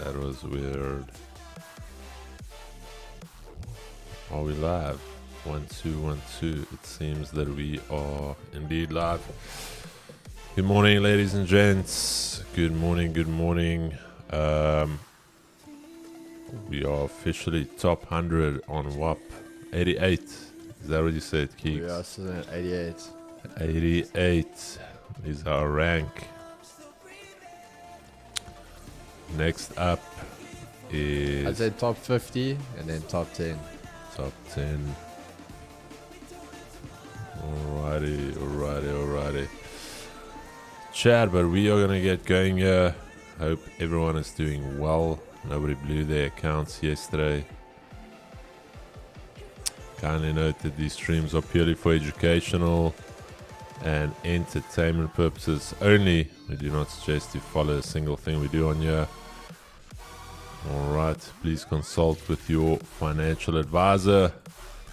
That was weird. Are we live? 1 2 1 2. It seems that we are indeed live. Good morning, ladies and gents. Good morning, good morning. We are officially top 100 on WAP. 88. Is that what you said, Keeks? We are sitting at 88. 88 is our rank. Next up is I'd say top 50 and then top 10. top 10. Alrighty. Chad, but we are gonna get going here. Hope everyone is doing well. Nobody blew their accounts yesterday. Kindly note that these streams are purely for educational and entertainment purposes only. We do not suggest you follow a single thing we do on here. Alright, please consult with your financial advisor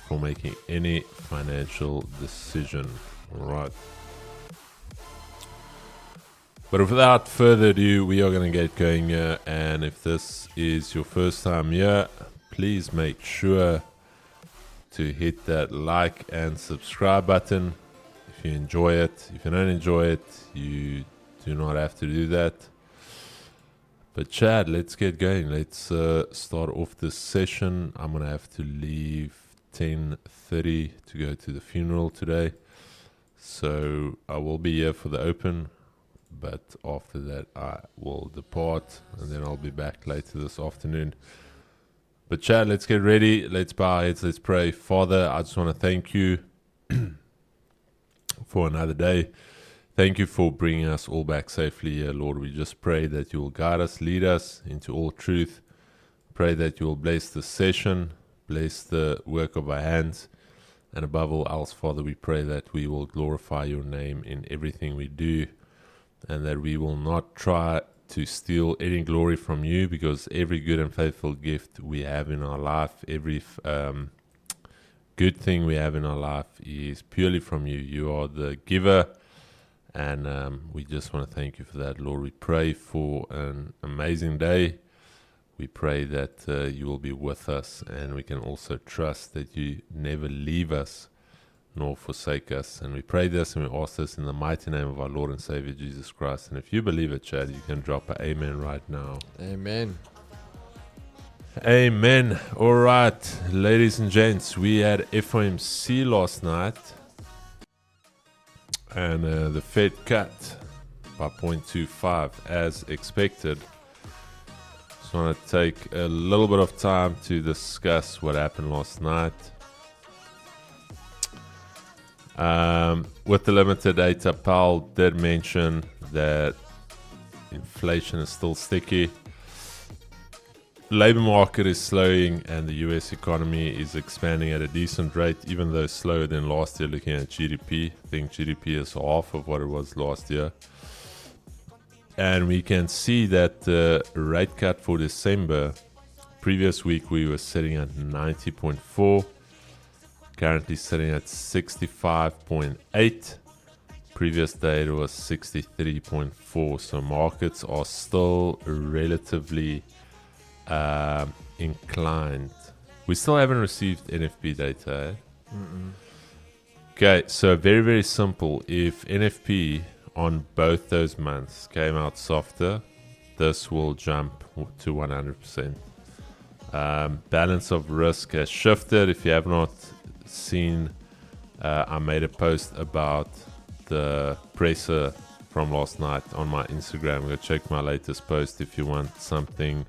for making any financial decision. Alright. But without further ado, we are going to get going here. And if this is your first time here, please make sure to hit that like and subscribe button if you enjoy it. If you don't enjoy it, you do not have to do that. But Chad, let's get going. Let's start off this session. I'm going to have to leave 10:30 to go to the funeral today. So I will be here for the open. But after that, I will depart. And then I'll be back later this afternoon. But Chad, let's get ready. Let's bow our heads. Let's pray. Father, I just want to thank you for another day. Thank you for bringing us all back safely here, Lord. We just pray that you will guide us, lead us into all truth. Pray that you will bless the session, bless the work of our hands. And above all else, Father, we pray that we will glorify your name in everything we do. And that we will not try to steal any glory from you, because every good and faithful gift we have in our life, every good thing we have in our life is purely from you. You are the giver, and we just want to thank you for that, Lord. We pray for an amazing day. We pray that you will be with us, and we can also trust that you never leave us nor forsake us. And we pray this and we ask this in the mighty name of our Lord and Savior Jesus Christ. And if you believe it, Chad, you can drop an amen right now. Amen. Amen. All right, ladies and gents, we had FOMC last night, and the Fed cut by 0.25 as expected. Just want to take a little bit of time to discuss what happened last night. With the limited data, Powell did mention that inflation is still sticky. Labor market is slowing, and the US economy is expanding at a decent rate, even though slower than last year. Looking at GDP, I think GDP is half of what it was last year. And we can see that the rate cut for December, previous week we were sitting at 90.4. Currently sitting at 65.8. Previous day it was 63.4. So markets are still relatively inclined. We still haven't received NFP data. Eh? Okay, so very, very simple. If NFP on both those months came out softer, this will jump to 100%. Balance of risk has shifted. If you have not seen, I made a post about the presser from last night on my Instagram. Go check my latest post if you want something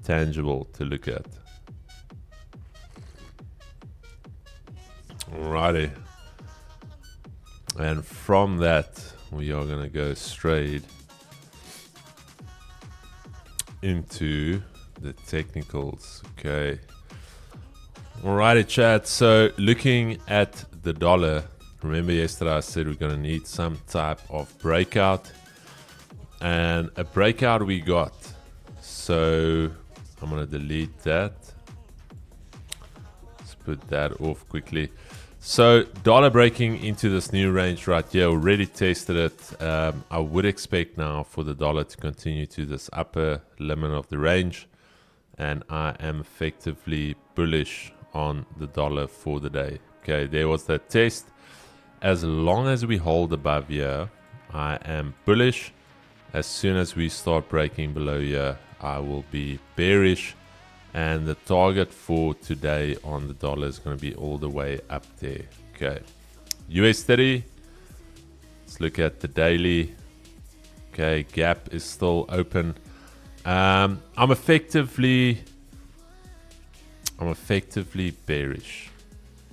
tangible to look at. Alrighty, and from that we are gonna go straight into the technicals. Okay. Alrighty, chat. So looking at the dollar, remember yesterday I said we're going to need some type of breakout, and a breakout we got. So I'm going to delete that. Let's put that off quickly. So dollar breaking into this new range right here, already tested it. I would expect now for the dollar to continue to this upper limit of the range, and I am effectively bullish on the dollar for the day. Okay, there was that test. As long as we hold above here, I am bullish. As soon as we start breaking below here, I will be bearish. And the target for today on the dollar is going to be all the way up there. Okay. US 30. Let's look at the daily. Okay. Gap is still open. I'm effectively bearish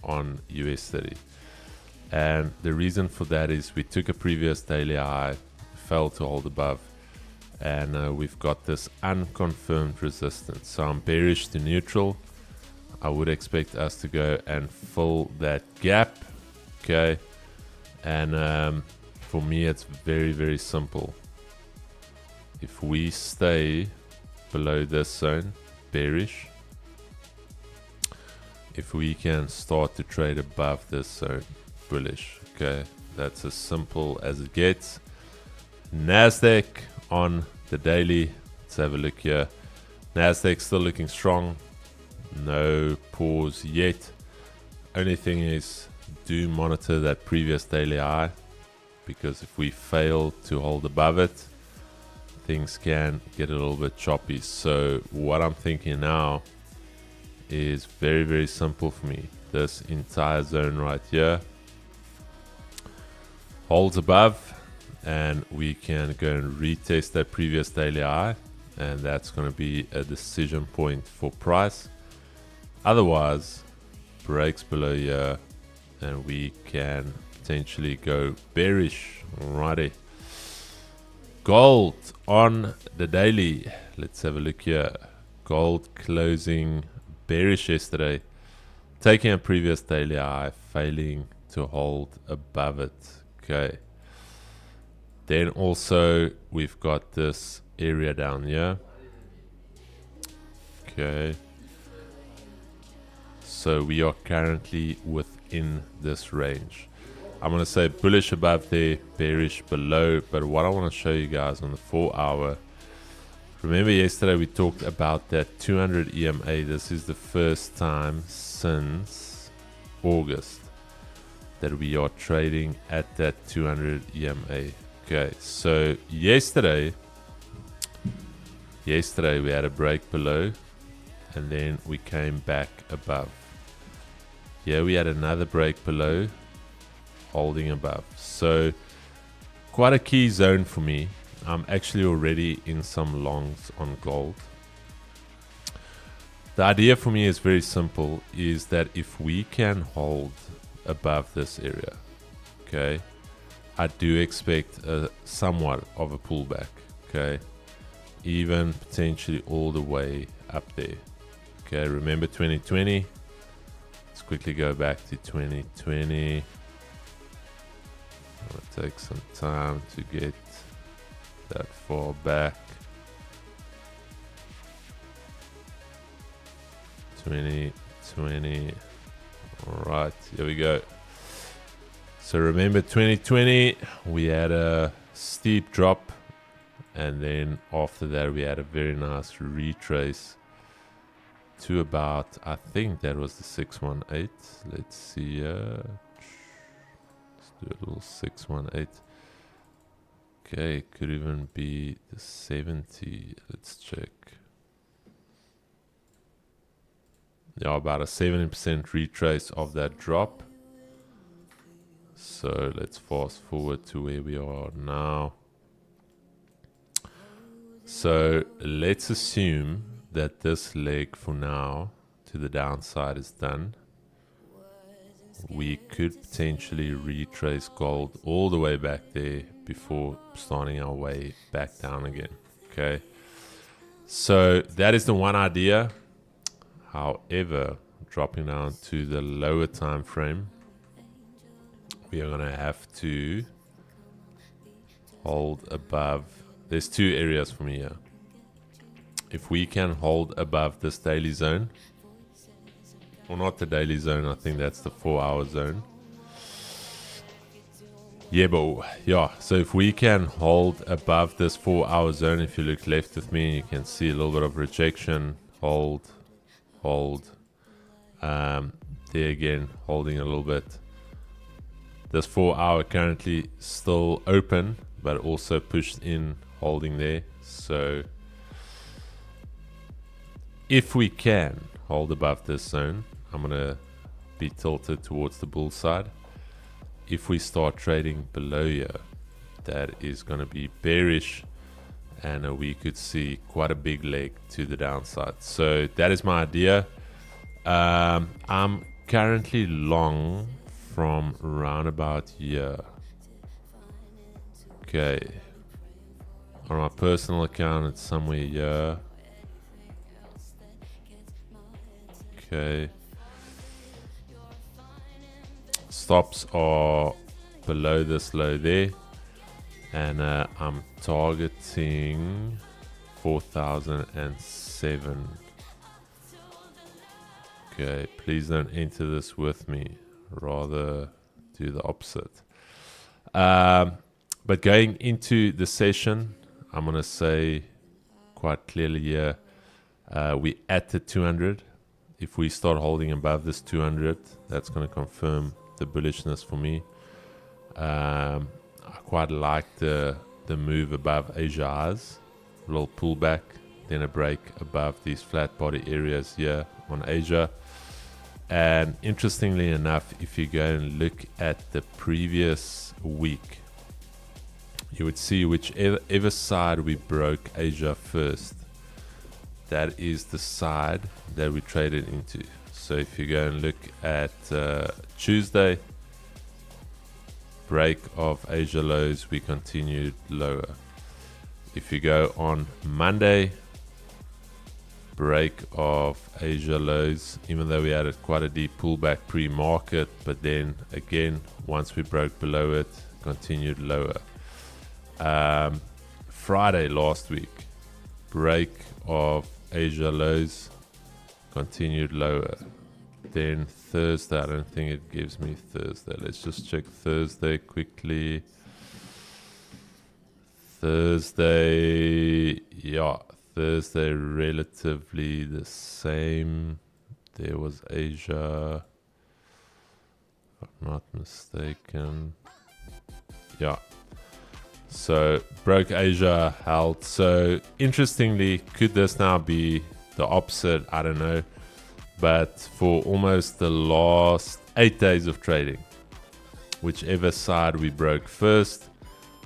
on US 30. And the reason for that is we took a previous daily high, fell to hold above. And we've got this unconfirmed resistance. So I'm bearish to neutral. I would expect us to go and fill that gap. Okay. And for me, it's very, very simple. If we stay below this zone, bearish. If we can start to trade above this zone, bullish. Okay. That's as simple as it gets. NASDAQ on the daily, let's have a look here. NASDAQ still looking strong, no pause yet. Only thing is, do monitor that previous daily high, because if we fail to hold above it, things can get a little bit choppy. So what I'm thinking now is very, very simple for me. This entire zone right here holds above, and we can go and retest that previous daily high, and that's going to be a decision point for price. Otherwise, breaks below here and we can potentially go bearish. Alrighty. Gold on the daily. Let's have a look here. Gold closing bearish yesterday, taking a previous daily high, failing to hold above it. Okay. Then also we've got this area down here. Okay. So we are currently within this range. I'm going to say bullish above there, bearish below. But what I want to show you guys on the 4-hour. Remember yesterday we talked about that 200 EMA. This is the first time since August that we are trading at that 200 EMA. Okay, so yesterday we had a break below and then we came back above. Here we had another break below, holding above. So quite a key zone for me. I'm actually already in some longs on gold. The idea for me is very simple, is that if we can hold above this area, okay, I do expect somewhat of a pullback, okay, even potentially all the way up there. Okay, remember 2020. Let's quickly go back to 2020. It'll take some time to get that far back. 2020. All right, here we go. So remember 2020, we had a steep drop, and then after that we had a very nice retrace to about, I think that was the 618. Let's see, let's do a little 618. Okay, could even be the 70. Let's check. Yeah, about a 70% retrace of that drop. So let's fast forward to where we are now. So let's assume that this leg for now to the downside is done. We could potentially retrace gold all the way back there before starting our way back down again. Okay, so that is the one idea. However, dropping down to the lower time frame, we are going to have to hold above. There's two areas for me here. If we can hold above this daily zone, or not the daily zone, I think that's the 4-hour zone. Yeah, but yeah, so if we can hold above this 4-hour zone, if you look left with me, you can see a little bit of rejection, hold, there again, holding a little bit. This 4-hour currently still open, but also pushed in, holding there. So if we can hold above this zone, I'm gonna be tilted towards the bull side. If we start trading below here, that is gonna be bearish, and we could see quite a big leg to the downside. So that is my idea. I'm currently long from around about here. Okay, on my personal account it's somewhere here. Okay, stops are below this low there, and I'm targeting 4,007. Okay, please don't enter this with me, rather do the opposite. But going into the session, I'm gonna say quite clearly here, we at the 200. If we start holding above this 200, that's going to confirm the bullishness for me. I quite like the move above Asia highs, a little pullback, then a break above these flat body areas here on Asia. And interestingly enough, if you go and look at the previous week, you would see whichever side we broke Asia first, that is the side that we traded into. So if you go and look at Tuesday, break of Asia lows, we continued lower. If you go on Monday, break of Asia lows, even though we had quite a deep pullback pre-market, but then again, once we broke below it, continued lower. Friday last week, break of Asia lows, continued lower. Then Thursday, I don't think it gives me Thursday. Let's just check Thursday quickly. Thursday, yeah, Thursday relatively the same. There was Asia, if I'm not mistaken. Yeah. So broke Asia, held. So interestingly, could this now be the opposite? I don't know. But for almost the last 8 days of trading, whichever side we broke first,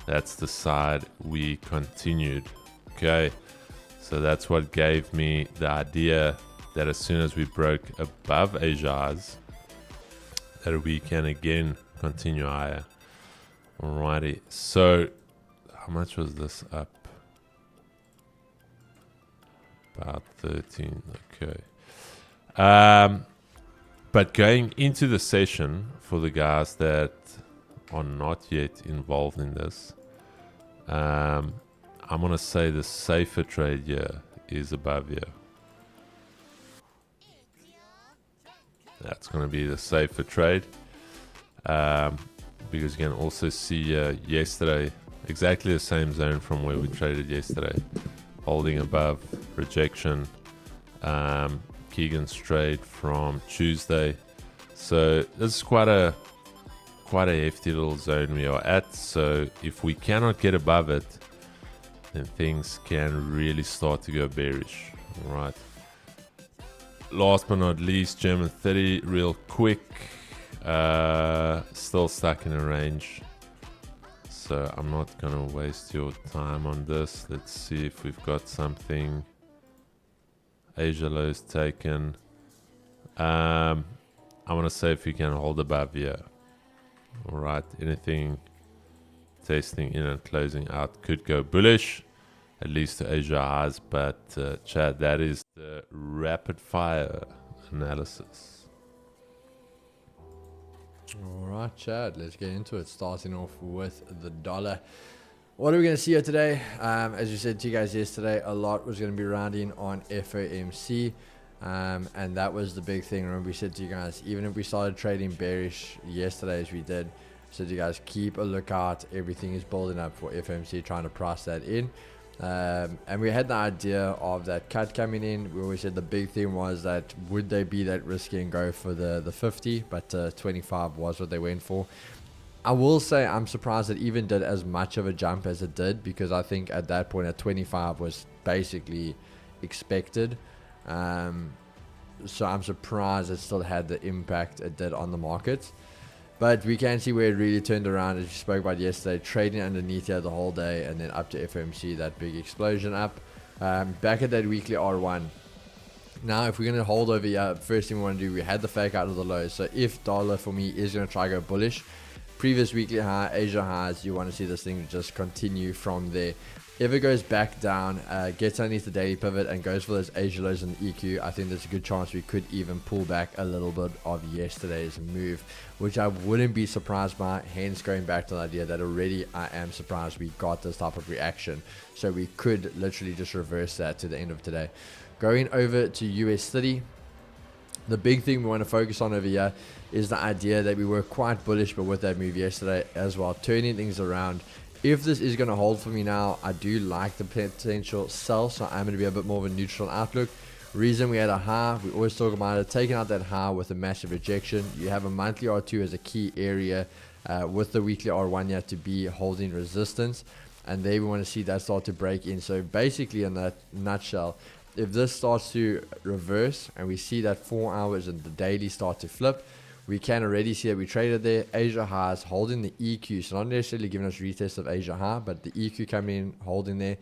that's the side we continued. Okay, so that's what gave me the idea that as soon as we broke above Asia highs, that we can again continue higher. Alrighty, so how much was this up? About 13. Okay. But going into the session, for the guys that are not yet involved in this, I'm gonna say the safer trade here is above here. That's gonna be the safer trade, because you can also see yesterday exactly the same zone from where we traded yesterday, holding above, rejection. Keegan's trade from Tuesday. So this is quite a hefty little zone we are at. So if we cannot get above it, then things can really start to go bearish. All right. Last but not least, German 30, real quick. Still stuck in a range. So I'm not gonna waste your time on this. Let's see if we've got something. Asia lows taken. I want to say if you can hold above here. All right, anything testing in and closing out could go bullish, at least to Asia highs. But Chad, that is the rapid fire analysis. All right, Chad, let's get into it. Starting off with the dollar. What are we going to see here today? As you said to you guys yesterday, a lot was going to be rounding on FOMC. And that was the big thing. Remember, we said to you guys, even if we started trading bearish yesterday as we did, said to you guys, keep a lookout. Everything is building up for FMC, trying to price that in. And we had the idea of that cut coming in. We always said the big thing was that would they be that risky and go for the 50, but 25 was what they went for. I will say I'm surprised it even did as much of a jump as it did, because I think at that point at 25 was basically expected. So I'm surprised it still had the impact it did on the markets. But we can see where it really turned around, as we spoke about yesterday, trading underneath here the whole day, and then up to FMC, that big explosion up. Back at that weekly R1. Now, if we're going to hold over here, first thing we want to do, we had the fake out of the lows. So if dollar for me is going to try go bullish, previous weekly high, Asia highs, you want to see this thing just continue from there. If it goes back down, gets underneath the daily pivot and goes for those Asia lows and EQ, I think there's a good chance we could even pull back a little bit of yesterday's move, which I wouldn't be surprised by. Hence, going back to the idea that already I am surprised we got this type of reaction. So we could literally just reverse that to the end of today. Going over to US30, the big thing we want to focus on over here is the idea that we were quite bullish, but with that move yesterday as well, turning things around. If this is going to hold for me now, I do like the potential sell, so I'm going to be a bit more of a neutral outlook. Reason we had a high, we always talk about it, taking out that high with a massive rejection. You have a monthly R2 as a key area with the weekly R1 you have to be holding resistance, and there we want to see that start to break in. So basically, in that nutshell, if this starts to reverse and we see that 4 hours and the daily start to flip, we can already see that we traded there. Asia highs holding the EQ, so not necessarily giving us retest of Asia high, but the EQ coming in holding there.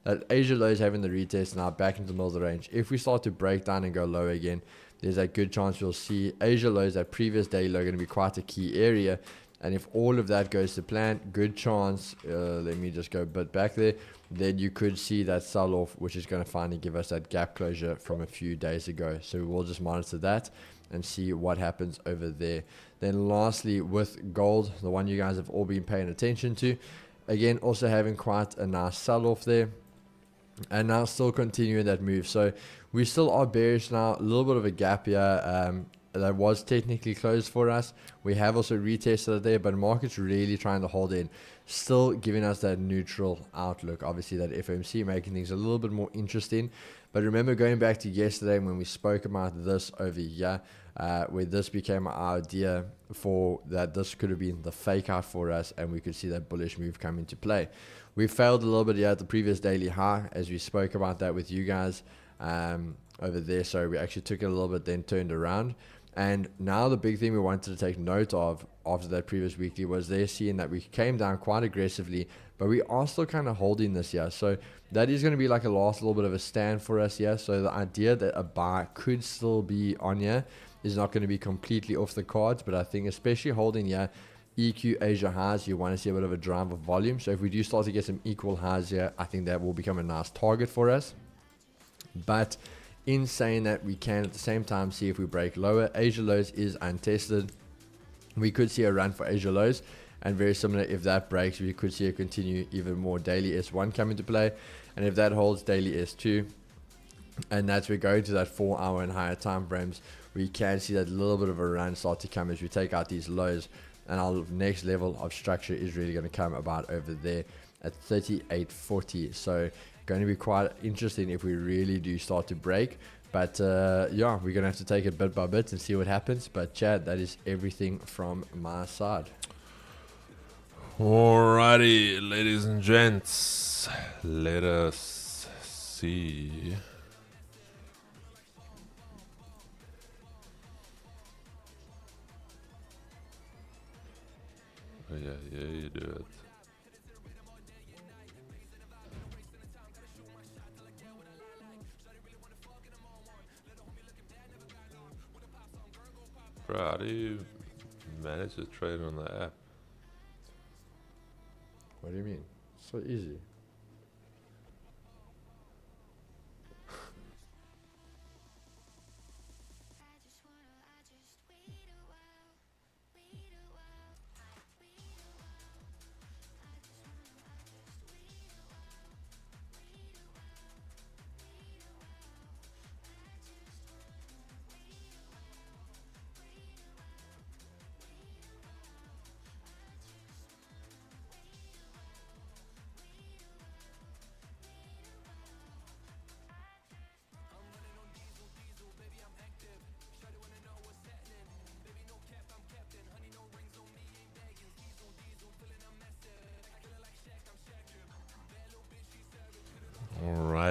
That Asia low is having the retest now back into the middle of the range. If we start to break down and go lower again, there's a good chance we'll see Asia lows, that previous daily low, going to be quite a key area. And if all of that goes to plan, good chance, let me just go a bit back there, then you could see that sell off, which is going to finally give us that gap closure from a few days ago. So we'll just monitor that and see what happens over there. Then lastly, with gold, the one you guys have all been paying attention to, again, also having quite a nice sell off there, and now still continuing that move. So we still are bearish now, a little bit of a gap here that was technically closed for us. We have also retested it there, but the market's really trying to hold in, still giving us that neutral outlook. Obviously that FMC making things a little bit more interesting. But remember, going back to yesterday when we spoke about this over here, where this became our idea for that this could have been the fake out for us, and we could see that bullish move come into play. We failed a little bit here at the previous daily high, as we spoke about that with you guys over there. So we actually took it a little bit, then turned around. And now the big thing we wanted to take note of after that previous weekly was they're seeing that we came down quite aggressively, but we are still kind of holding this here. So that is going to be like a last little bit of a stand for us here. So the idea that a buy could still be on here is not going to be completely off the cards, but I think especially holding here EQ Asia highs, you want to see a bit of a drive of volume. So if we do start to get some equal highs here, I think that will become a nice target for us. But in saying that, we can at the same time see if we break lower. Asia lows is untested. We could see a run for Asia lows, and very similar, if that breaks, we could see a continue even more daily S1 come into play, and if that holds, daily S2, and that's we're going to that 4 hour and higher time frames, we can see that little bit of a run start to come as we take out these lows, and our next level of structure is really going to come about over there at 38.40. So going to be quite interesting if we really do start to break. But yeah, we're going to have to take it bit by bit and see what happens. But Chad, that is everything from my side. Alrighty, ladies and gents, let us see. Oh, yeah, you do it. Bro, how do you manage to trade on the app? What do you mean? So easy.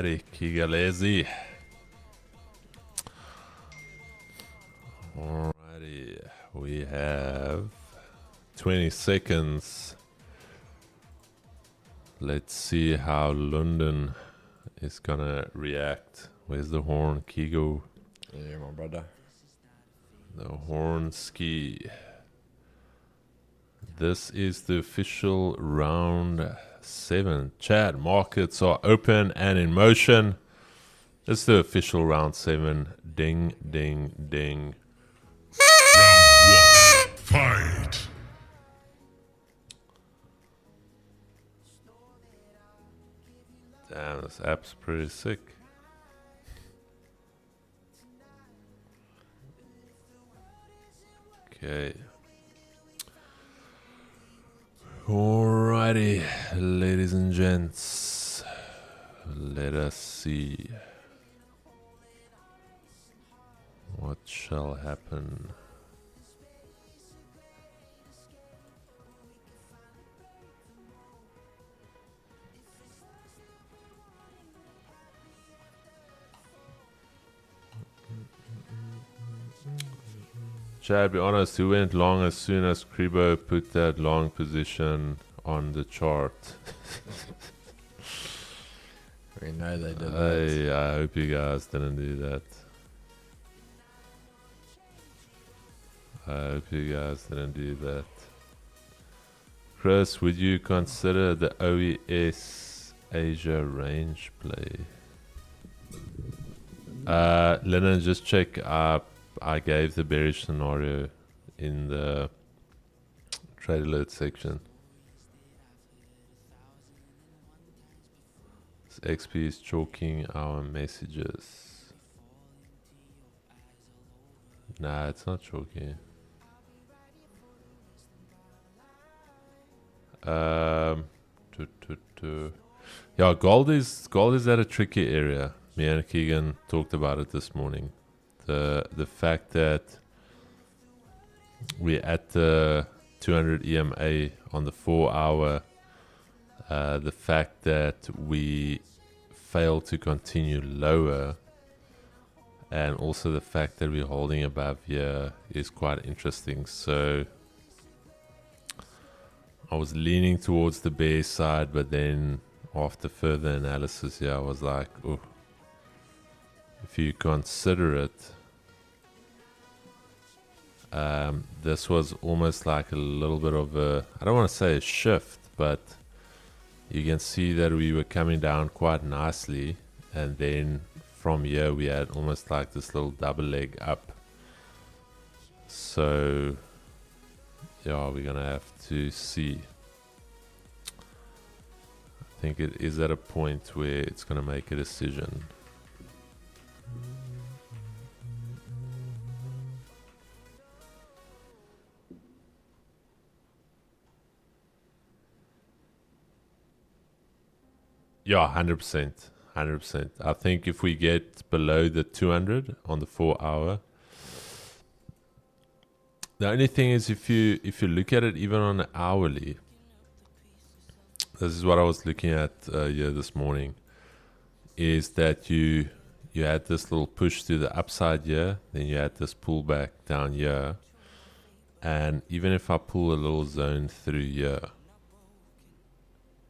Alrighty, Kigalezi. Alrighty, we have 20 seconds. Let's see how London is gonna react. Where's the horn, Kigo? Yeah, my brother. The horn ski. This is the official round 7. Chat, markets are open and in motion. This is the official round 7. Ding, ding, ding. Round 1. Fight. Damn, this app's pretty sick. Okay. Alrighty, ladies and gents. Let us see what shall happen. Chad, be honest, who went long as soon as Kribo put that long position on the chart? We know they did that. I hope you guys didn't do that. I hope you guys didn't do that. Chris, would you consider the OES Asia range play? Lennon, just check up. I gave the bearish scenario in the trade alert section. This XP is chalking our messages. Nah, it's not chalking. Yeah, gold is at a tricky area. Me and Keegan talked about it this morning. The fact that we're at the 200 EMA on the 4 hour, the fact that we fail to continue lower, and also the fact that we're holding above here is quite interesting. So I was leaning towards the bear side, but then after further analysis here, I was like, oh, if you consider it, this was almost like a little bit of a, I don't want to say a shift, but you can see that we were coming down quite nicely, and then from here we had almost like this little double leg up. So yeah, we're gonna have to see. I think it is at a point where it's gonna make a decision. Yeah, 100%. 100%. I think if we get below the 200 on the 4 hour, the only thing is if you look at it even on an hourly, this is what I was looking at here this morning, is that you had this little push to the upside here, then you had this pullback down here, and even if I pull a little zone through here,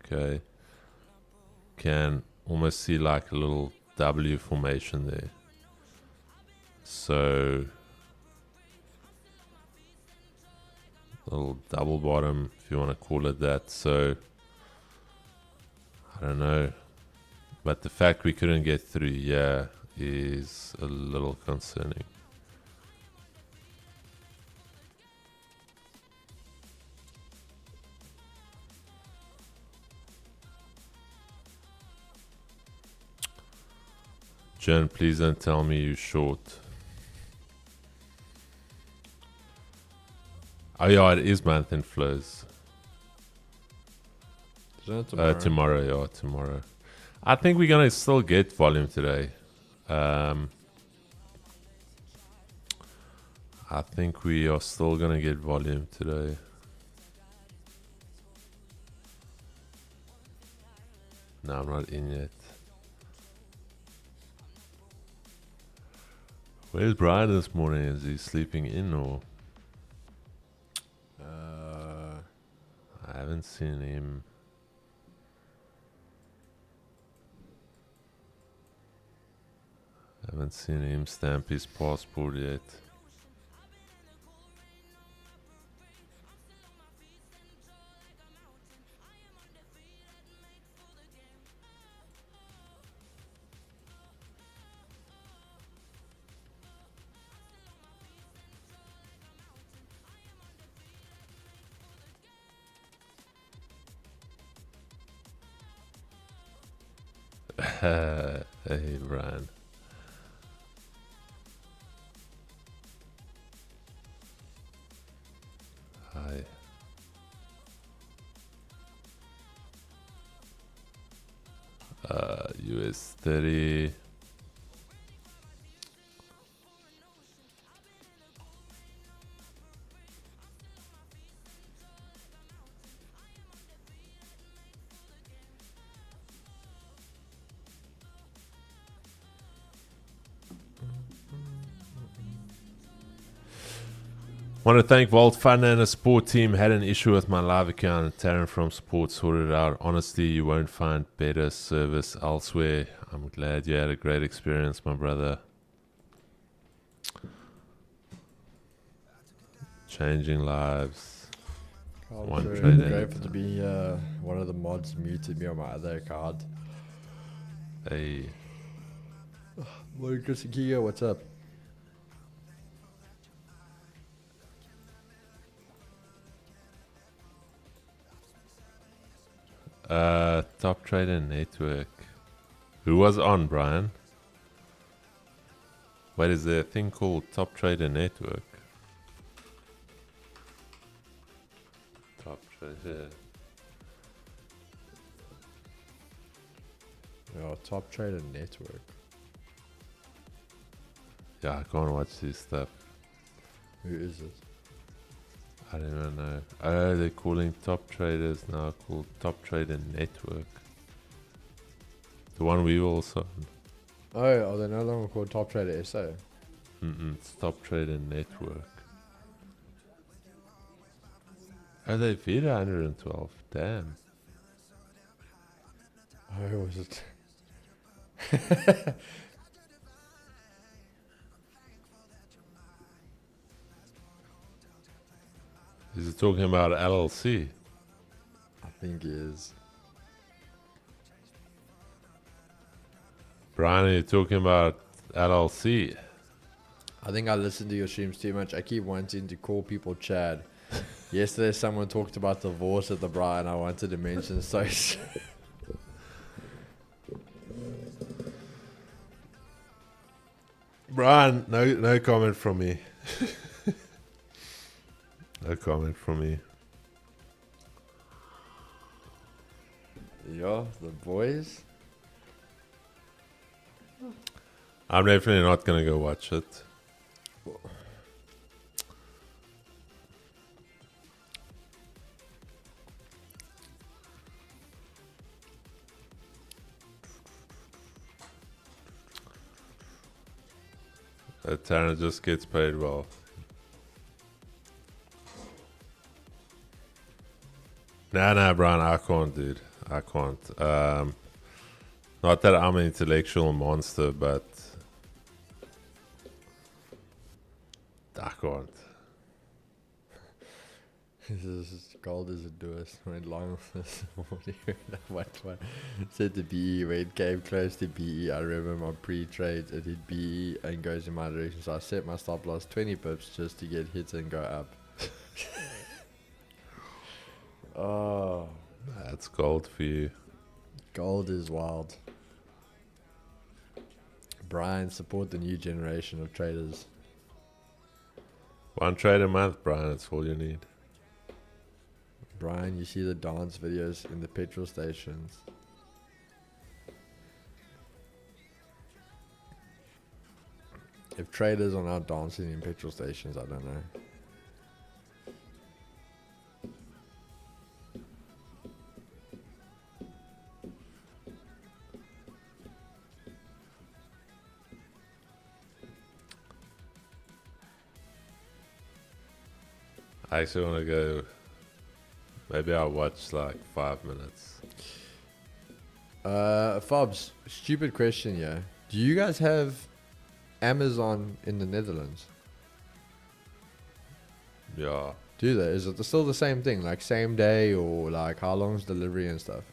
okay, can almost see like a little W formation there. So little double bottom, if you want to call it that. So I don't know, but the fact we couldn't get through here is a little concerning. Jen, please don't tell me you're short. Oh yeah, it is month end flows. Tomorrow, yeah, tomorrow. I think we're gonna still get volume today. I think we are still gonna get volume today. No, I'm not in yet. Where's Brian this morning? Is he sleeping in or? I haven't seen him. Haven't seen him stamp his passport yet. Hey, Brian. Hi. US 30. Want to thank Vault Fun and the support team. Had an issue with my live account. Taryn from support sorted it out. Honestly, you won't find better service elsewhere. I'm glad you had a great experience, my brother. Changing lives. One trade at a Grateful to be one of the mods muted me on my other account. Hey. Marcus Giga, what's up? Top Trader Network. Who was on, Brian? Wait, is there a thing called Top Trader Network? Top Trader. Oh, Top Trader Network. Yeah, I can't watch this stuff. Who is it? I don't even know. Oh, they're calling top traders now called Top Trader Network. The one we also on. Oh, are they no longer called Top Trader SA? It's Top Trader Network. Oh, they beat 112. Damn. Oh, was it? Is it talking about LLC? I think he is. Brian, are you talking about LLC? I think I listen to your streams too much. I keep wanting to call people Chad. Yesterday, someone talked about divorce at the bar, and I wanted to mention so. Brian, no comment from me. No comment from me. Yeah, the boys. I'm definitely not gonna go watch it. Taryn just gets paid well. Nah, Brian, I can't, dude. I can't. Not that I'm an intellectual monster, but I can't. Gold is a doers. Went long this morning. What? Said the BE when it came close to BE. I remember my pre-trades. It hit BE and goes in my direction. So I set my stop loss 20 pips just to get hit and go up. Oh, That's gold for you. gold is wild. Brian, support the new generation of traders. One trade a month, Brian. That's all you need. Brian, you see the dance videos in the petrol stations. If traders are not dancing in petrol stations, I don't know. I actually want to go. Maybe I'll watch like 5 minutes. Fobs, stupid question, yeah. Do you guys have Amazon in the Netherlands? Yeah. Do they? Is it still the same thing? Like same day or like how long's delivery and stuff?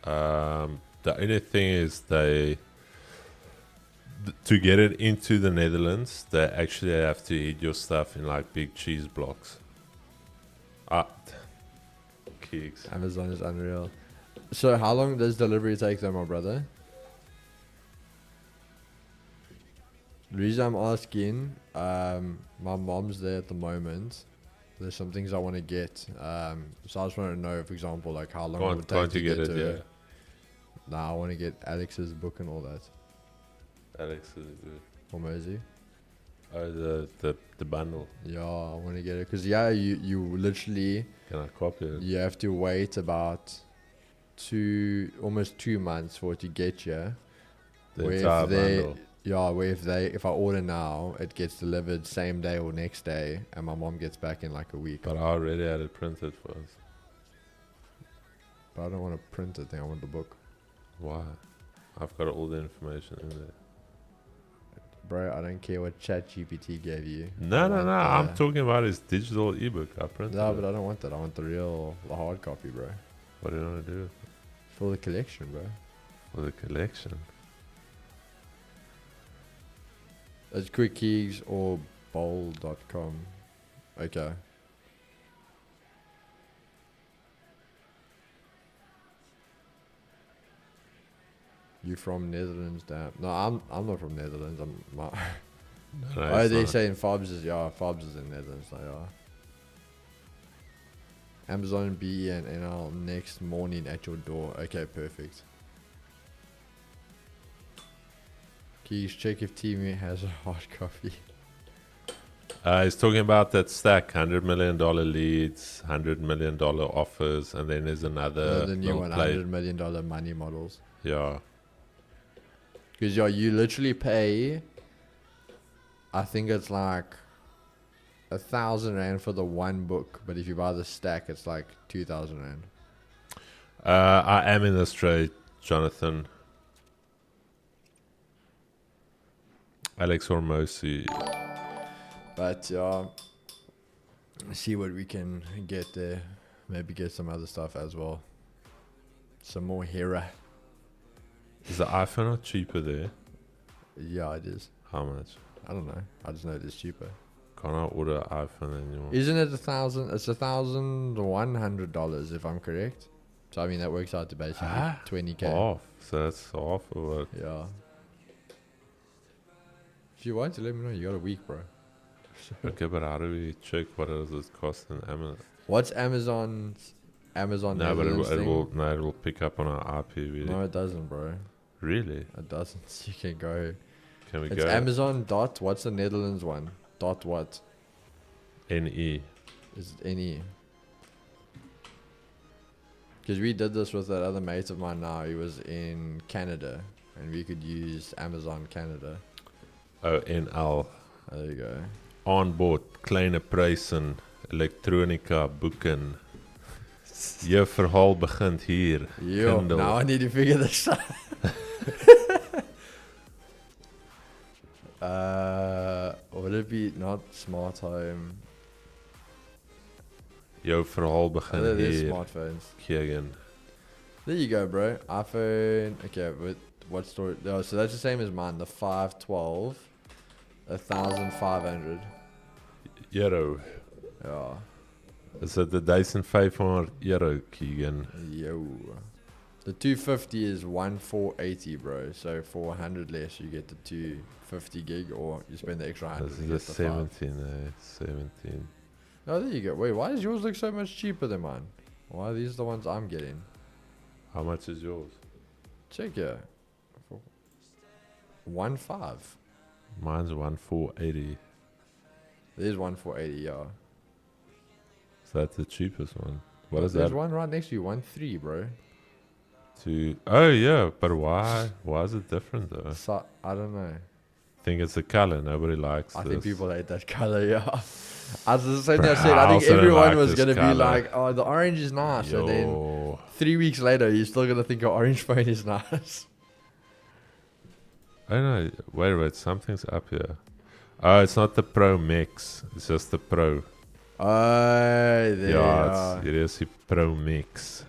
The only thing is to get it into the Netherlands, they actually have to eat your stuff in like big cheese blocks. Keeks. Amazon is unreal. So how long does delivery take though, my brother? The reason I'm asking, my mom's there at the moment. There's some things I want to get. So I just want to know, for example, like how long it would take to get it, to yeah. her. Nah, I want to get Alex's book and all that. Alex is good. Or Mosey. Oh, the bundle. Yeah, I want to get it. Because, yeah, you literally... Can I copy it? You have to wait about almost 2 months for it to get you. The entire bundle. Yeah, where if I order now, it gets delivered same day or next day, and my mom gets back in like a week. But I already had it printed for us. But I don't want to print it, then I want the book. Why? I've got all the information in there. Bro, I don't care what ChatGPT gave you. No. I'm talking about his digital ebook. I printed No, it. but I don't want that. I want the hard copy, bro. What do you want to do? For the collection, bro. For the collection. It's quickeys or bowl.com. Okay. You from Netherlands, damn. No, I'm not from Netherlands. No, Oh, they're not. saying Fobs is in Netherlands. They are. Amazon BE and NL next morning at your door. Okay, perfect. Keys, check if TV has a hard copy. He's talking about that stack, $100 million leads, $100 million offers, and then there's another. The new little $100 million money models. Yeah. Because you literally pay, I think it's like 1,000 rand for the one book, but if you buy the stack, it's like 2,000 rand. I am in this trade, Jonathan. Alex Hormozy. But see what we can get there. Maybe get some other stuff as well. Some more Hera. Is the iPhone not cheaper there? Yeah, it is. How much? I don't know. I just know it is cheaper. Can't I order an iPhone anymore? Isn't it 1,000? It's $1,100 if I'm correct. So I mean that works out to basically 20k. Half. So that's half of what? Yeah. If you want to let me know, you got a week, bro. Okay, but how do we check what does it cost in Amazon? What's Amazon No, but Netherlands it thing? will pick up on our IP. No, it doesn't, bro. Really? It doesn't. You can go. Can we It's go? Amazon dot. What's the Netherlands one? Dot what? NE. Is it any? Because we did this with that other mate of mine now. He was in Canada. And we could use Amazon Canada. Oh, NL. There you go. Aanbod, kleine prysen, elektronika, boeken. Je verhaal begint hier. Yo, Kindle. now I need to figure this out. Would it be not smart home? Jou verhaal Oh, begin there is hier. smartphones. Keegan. There you go, bro. iPhone. Okay, but what story? Oh, so that's the same as mine. The 512, 1,500. Euro. Yeah. Is dit the €1,500, Keegan? Yo. The 250 is 1,480, bro. So for 100 less, you get the 250 gig, or you spend the extra 100. This and is get the the 5. 17, 17. Oh, there you go. Wait, why does yours look so much cheaper than mine? Why are these the ones I'm getting? How much is yours? Check here. 1,500. Mine's 1,480. There's 1,480, yeah. So that's the cheapest one. What is There's that? one right next to you, 1,300, bro. Oh yeah, but why? Why is it different though? So, I don't know. I think it's the color. Nobody likes I this. think people hate that color, yeah. As the same thing I Bro, said, I I think also don't everyone like was this going to be colour. like, oh, the orange is nice. And then Yo. 3 weeks later, you're still going to think your orange phone is nice. I don't know. Wait. Something's up here. Oh, it's not the Pro Mix. It's just the Pro. Oh, there you are. It is the Pro Mix.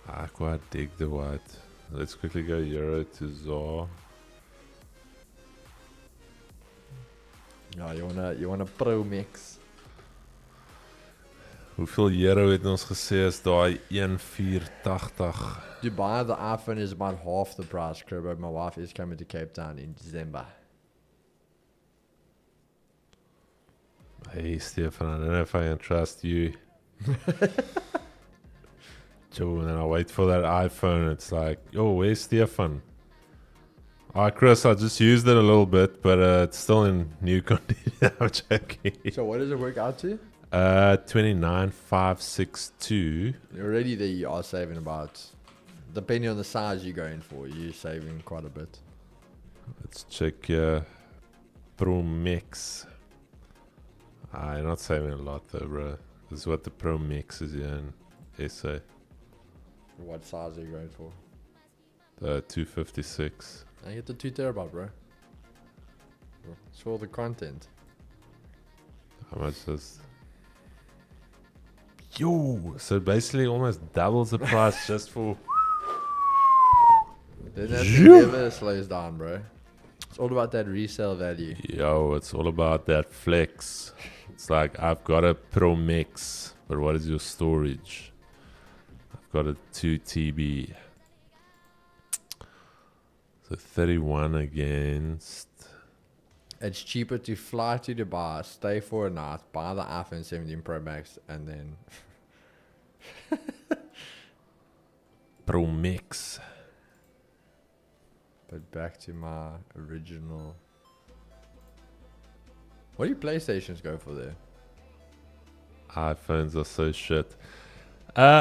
I quite dig the white. Let's quickly go Euro to ZAR. Ja, you wanna Pro Mix. Hoeveel euro het ons gesê is daai 1480? Dubai, the iPhone is about half the price, Kerbo. My wife is coming to Cape Town in December. Hey Stefan, I don't know if I can trust you. Joe, and then I wait for that iPhone. It's like, yo, where's Stefan? Alright, Chris, I just used it a little bit, but it's still in new condition. I'm joking. So what does it work out to? 29,562. Already there you are saving about, depending on the size you're going for, you're saving quite a bit. Let's check Pro Mix. You're not saving a lot though, bro. This is what the Pro Mix is here in SA. What size are you going for? 256. I get the 2 terabyte, bro. It's for the content. How much does... Yo! So basically almost doubles the price just for... Then that thing never slows down, bro. It's all about that resale value. Yo, it's all about that flex. It's like, I've got a Pro Mix, but what is your storage? I've got a 2 TB. So 31 against... It's cheaper to fly to Dubai, stay for a night, buy the iPhone 17 Pro Max, and then... Pro Mix. But back to my original... What do PlayStations go for there? iPhones are so shit.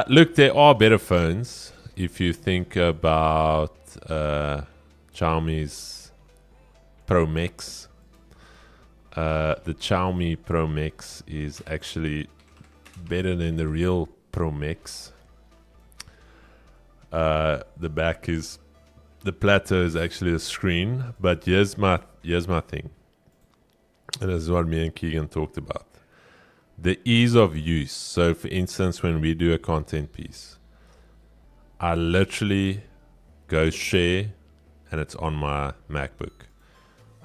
Look, there are better phones. If you think about Xiaomi's Pro Mix, the Xiaomi Pro Mix is actually better than the real Pro Mix. The back is, the plateau is actually a screen. But here's my thing, and this is what me and Keegan talked about. The ease of use. So for instance, when we do a content piece, I literally go share and it's on my MacBook.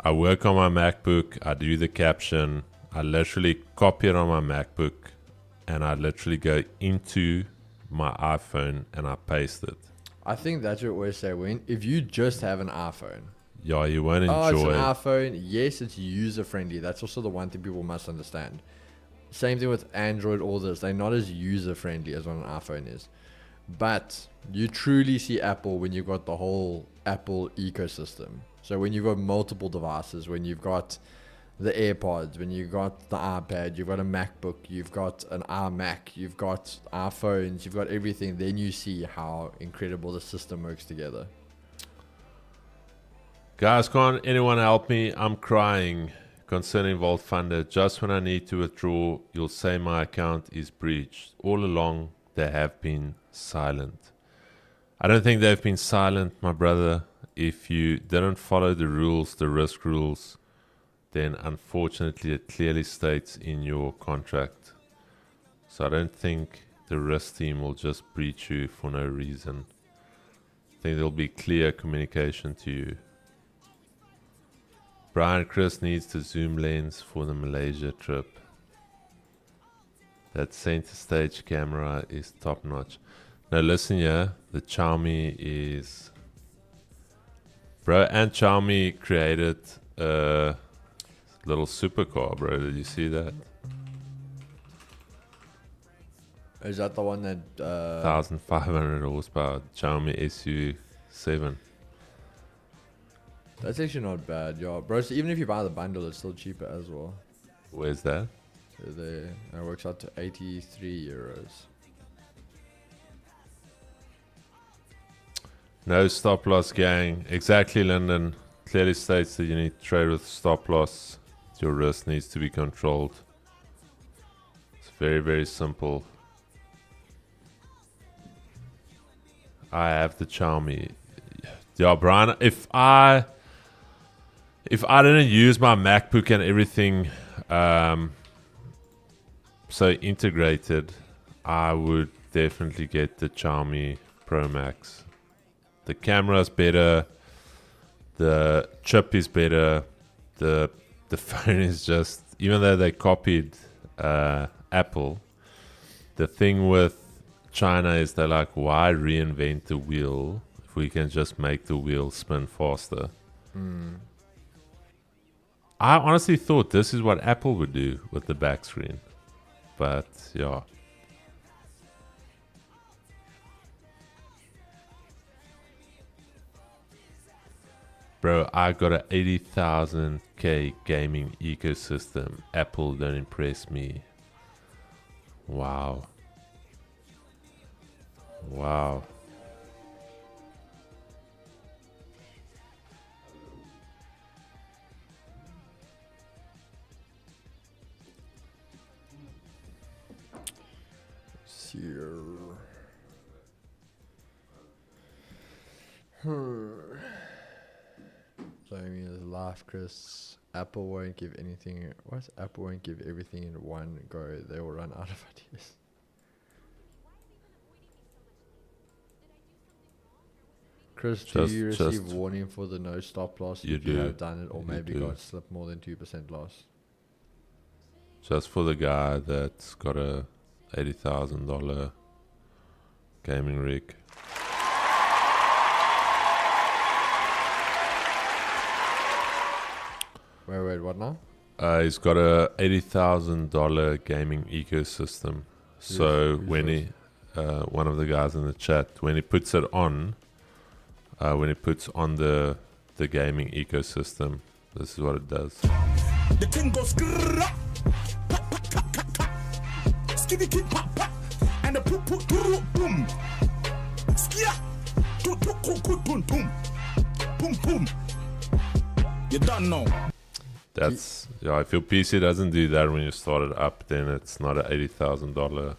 I work on my MacBook, I do the caption, I literally copy it on my MacBook, and I literally go into my iPhone and I paste it. I think that's what we always say, if you just have an iPhone. Yeah, you won't enjoy it's an it. iPhone. Yes, it's user friendly. That's also the one thing people must understand. Same thing with Android, all this. They're not as user friendly as what an iPhone is. But you truly see Apple when you've got the whole Apple ecosystem. So when you've got multiple devices, when you've got the AirPods, when you've got the iPad, you've got a MacBook, you've got an iMac, you've got iPhones, you've got everything, then you see how incredible the system works together. Guys, can't anyone help me? I'm crying concerning Vault Funder. Just when I need to withdraw, you'll say my account is breached. All along, they have been silent. I don't think they've been silent, my brother. If you didn't follow the rules, the risk rules, then unfortunately it clearly states in your contract. So I don't think the risk team will just breach you for no reason. I think there'll be clear communication to you. Brian Chris needs the zoom lens for the Malaysia trip. That center stage camera is top notch. Now listen here, the Xiaomi is... Bro, and Xiaomi created a little supercar, bro. Did you see that? Is that the one that... 1,500 horsepower, Xiaomi SU7. That's actually not bad, yeah. Bro, so even if you buy the bundle, it's still cheaper as well. Where's that? So that works out to 83 euros. No stop loss, gang. Exactly, London. Clearly states that you need to trade with stop loss. It's your risk needs to be controlled. It's very, very simple. I have the Xiaomi. Yeah, Brian, if I didn't use my MacBook and everything so integrated, I would definitely get the Xiaomi Pro Max. The camera's better, the chip is better, the phone is just, even though they copied Apple, the thing with China is they're like, why reinvent the wheel if we can just make the wheel spin faster? I honestly thought this is what Apple would do with the back screen, but yeah. Bro, I got a 80,000k gaming ecosystem. Apple don't impress me. Wow. Wow. So I mean, there's life, Chris. Apple won't give anything. What? Apple won't give everything in one go. They will run out of ideas. Chris, do you receive warning for the no stop loss if you have done it, or maybe got slipped more than 2% loss? Just for the guy that's got a $80,000 gaming rig. Wait, what now? He's got a $80,000 gaming ecosystem. So when he, one of the guys in the chat, when he puts it on, when he puts on the gaming ecosystem, this is what it does. The thing goes skitty kid pop pop and the poop poop boom skia boom boom boom. You don't know. That's, yeah, if your PC doesn't do that when you start it up, then it's not an $80,000.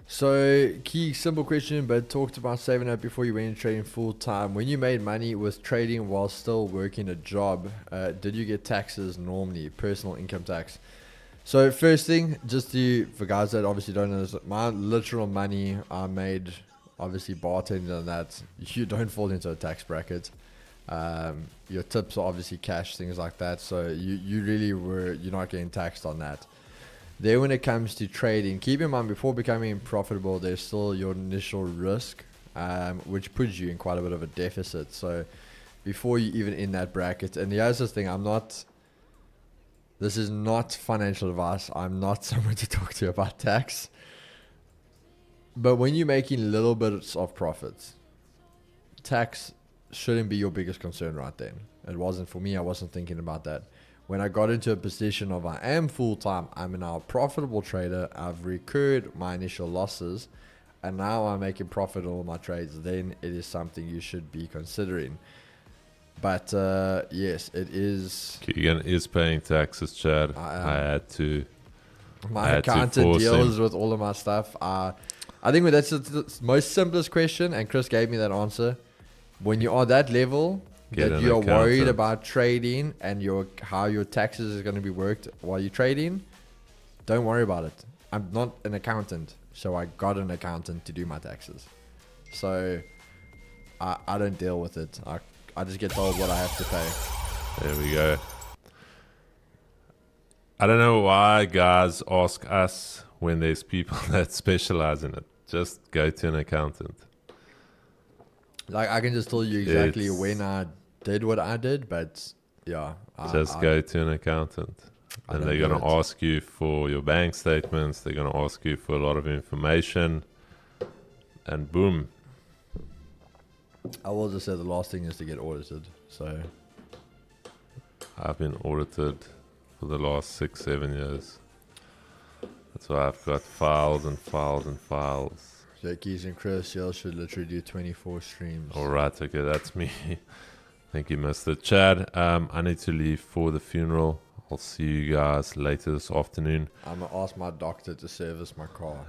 So, key simple question, but talked about saving up before you went into trading full time. When you made money with trading while still working a job, did you get taxes normally, personal income tax? So, first thing, just for guys that obviously don't know this, my literal money I made, obviously bartending and that, you don't fall into a tax bracket. Your tips are obviously cash, things like that. So you really you're not getting taxed on that. Then when it comes to trading, keep in mind before becoming profitable, there's still your initial risk, which puts you in quite a bit of a deficit. So before you even in that bracket, and the other thing, this is not financial advice. I'm not someone to talk to about tax. But when you're making little bits of profits, tax shouldn't be your biggest concern right then. It wasn't for me. I wasn't thinking about that. When I got into a position of I am full-time, I'm now a profitable trader, I've recurred my initial losses, and now I'm making profit on all my trades, then it is something you should be considering. But yes, it is. Keegan is paying taxes, Chad. I had to. My accountant deals with all of my stuff. I think that's the most simplest question, and Chris gave me that answer. When you are that level that you're worried about trading and how your taxes is going to be worked while you're trading, don't worry about it. I'm not an accountant, so I got an accountant to do my taxes. So I don't deal with it. I just get told what I have to pay. There we go. I don't know why guys ask us when there's people that specialize in it. Just go to an accountant. Like, I can just tell you exactly when I did what I did, but yeah. Just go to an accountant. And they're going to ask you for your bank statements. They're going to ask you for a lot of information. And boom. I will just say the last thing is to get audited. So I've been audited for the last 6-7 years. That's why I've got files and files and files. Keys and Chris, y'all should literally do 24 streams. All right, okay, that's me. Thank you, Mr. Chad. I need to leave for the funeral. I'll see you guys later this afternoon. I'm going to ask my doctor to service my car.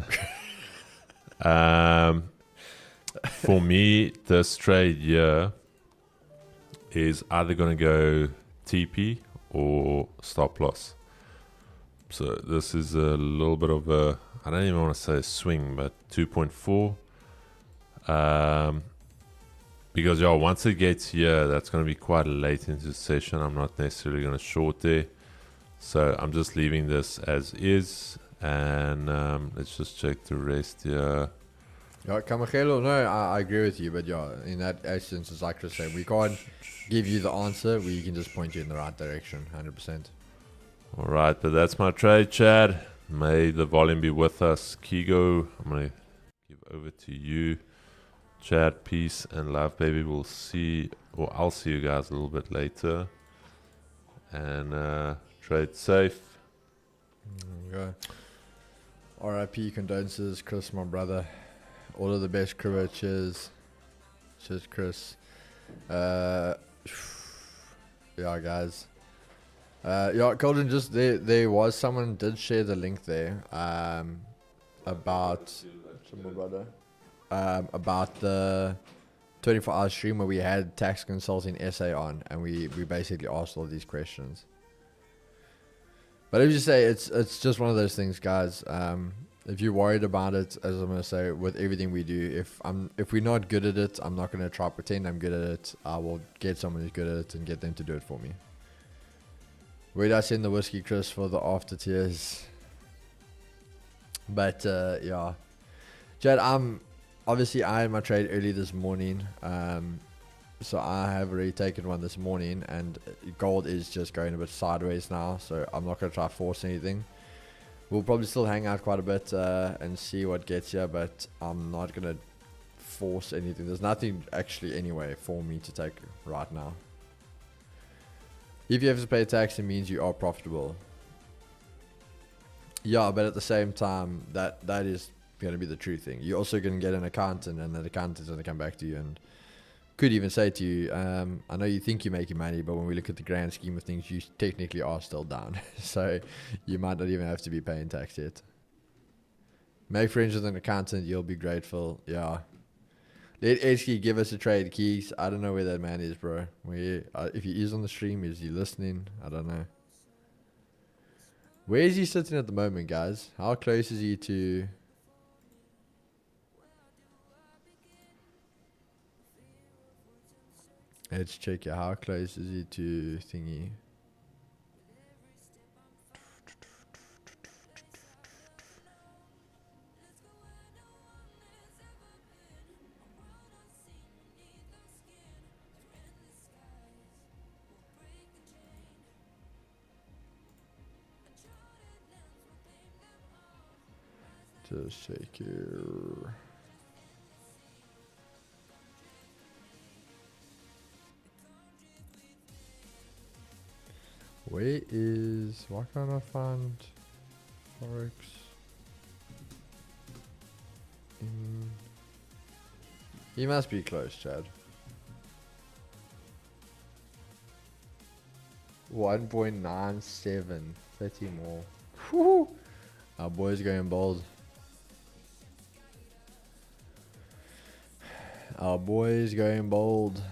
For me, this trade here is either going to go TP or stop loss. So this is a little bit of a, I don't even want to say a swing, but 2.4. Because once it gets here, that's going to be quite late into the session. I'm not necessarily going to short there. So I'm just leaving this as is. And let's just check the rest here. Yeah, Kamachelo, no, I agree with you, but yeah, in that essence, it's like Chris said, we can't give you the answer, we can just point you in the right direction, 100%. Alright, but that's my trade, Chad. May the volume be with us. Kigo, I'm going to give over to you. Chad, peace and love, baby. We'll see, or I'll see you guys a little bit later. And trade safe. Okay. RIP, condolences, Chris, my brother. All of the best, Kribo. Cheers. Cheers, Chris. Yeah, guys. Yeah, Golden, just there was someone did share the link there. About the 24-hour stream where we had tax consulting SA on, and we basically asked all these questions. But as you say, it's just one of those things, guys. If you're worried about it, as I'm gonna say, with everything we do, if we're not good at it, I'm not gonna try pretend I'm good at it. I will get someone who's good at it and get them to do it for me. Where did I send the whiskey, Chris, for the after tears? But yeah, Jed, obviously I had my trade early this morning. So I have already taken one this morning, and gold is just going a bit sideways now. So I'm not gonna try to force anything. We'll probably still hang out quite a bit and see what gets here, but I'm not going to force anything. There's nothing actually anyway for me to take right now. If you have to pay tax, it means you are profitable. Yeah, but at the same time, that is going to be the true thing. You're also going to get an accountant, and that accountant's going to come back to you and could even say to you, I know you think you're making money, but when we look at the grand scheme of things, you technically are still down. So you might not even have to be paying tax yet. Make friends with an accountant, you'll be grateful. Yeah. Let Eski give us a trade, Keys. I don't know where that man is, bro. If he is on the stream, is he listening? I don't know. Where is he sitting at the moment, guys? How close is he to... Let's check it. How close is he to thingy? Just check here. Where is... Why can't I find Forex? He must be close, Chad. 1.97. 30 more. Whew. Our boy's going bold. Our boy's going bold.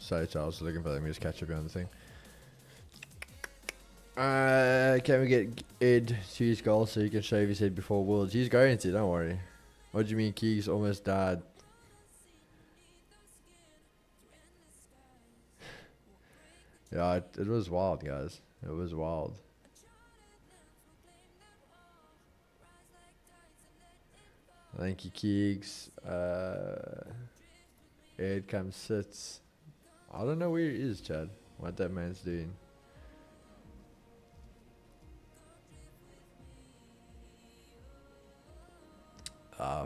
Sorry, Charles, looking for them. Just catch up on the thing. Can we get Ed to his goal so he can shave his head before Worlds? He's going to, don't worry. What do you mean Keys almost died? Yeah, it was wild, guys. It was wild. Thank you, Keegs. Ed comes sits. I don't know where he is, Chad. What that man's doing.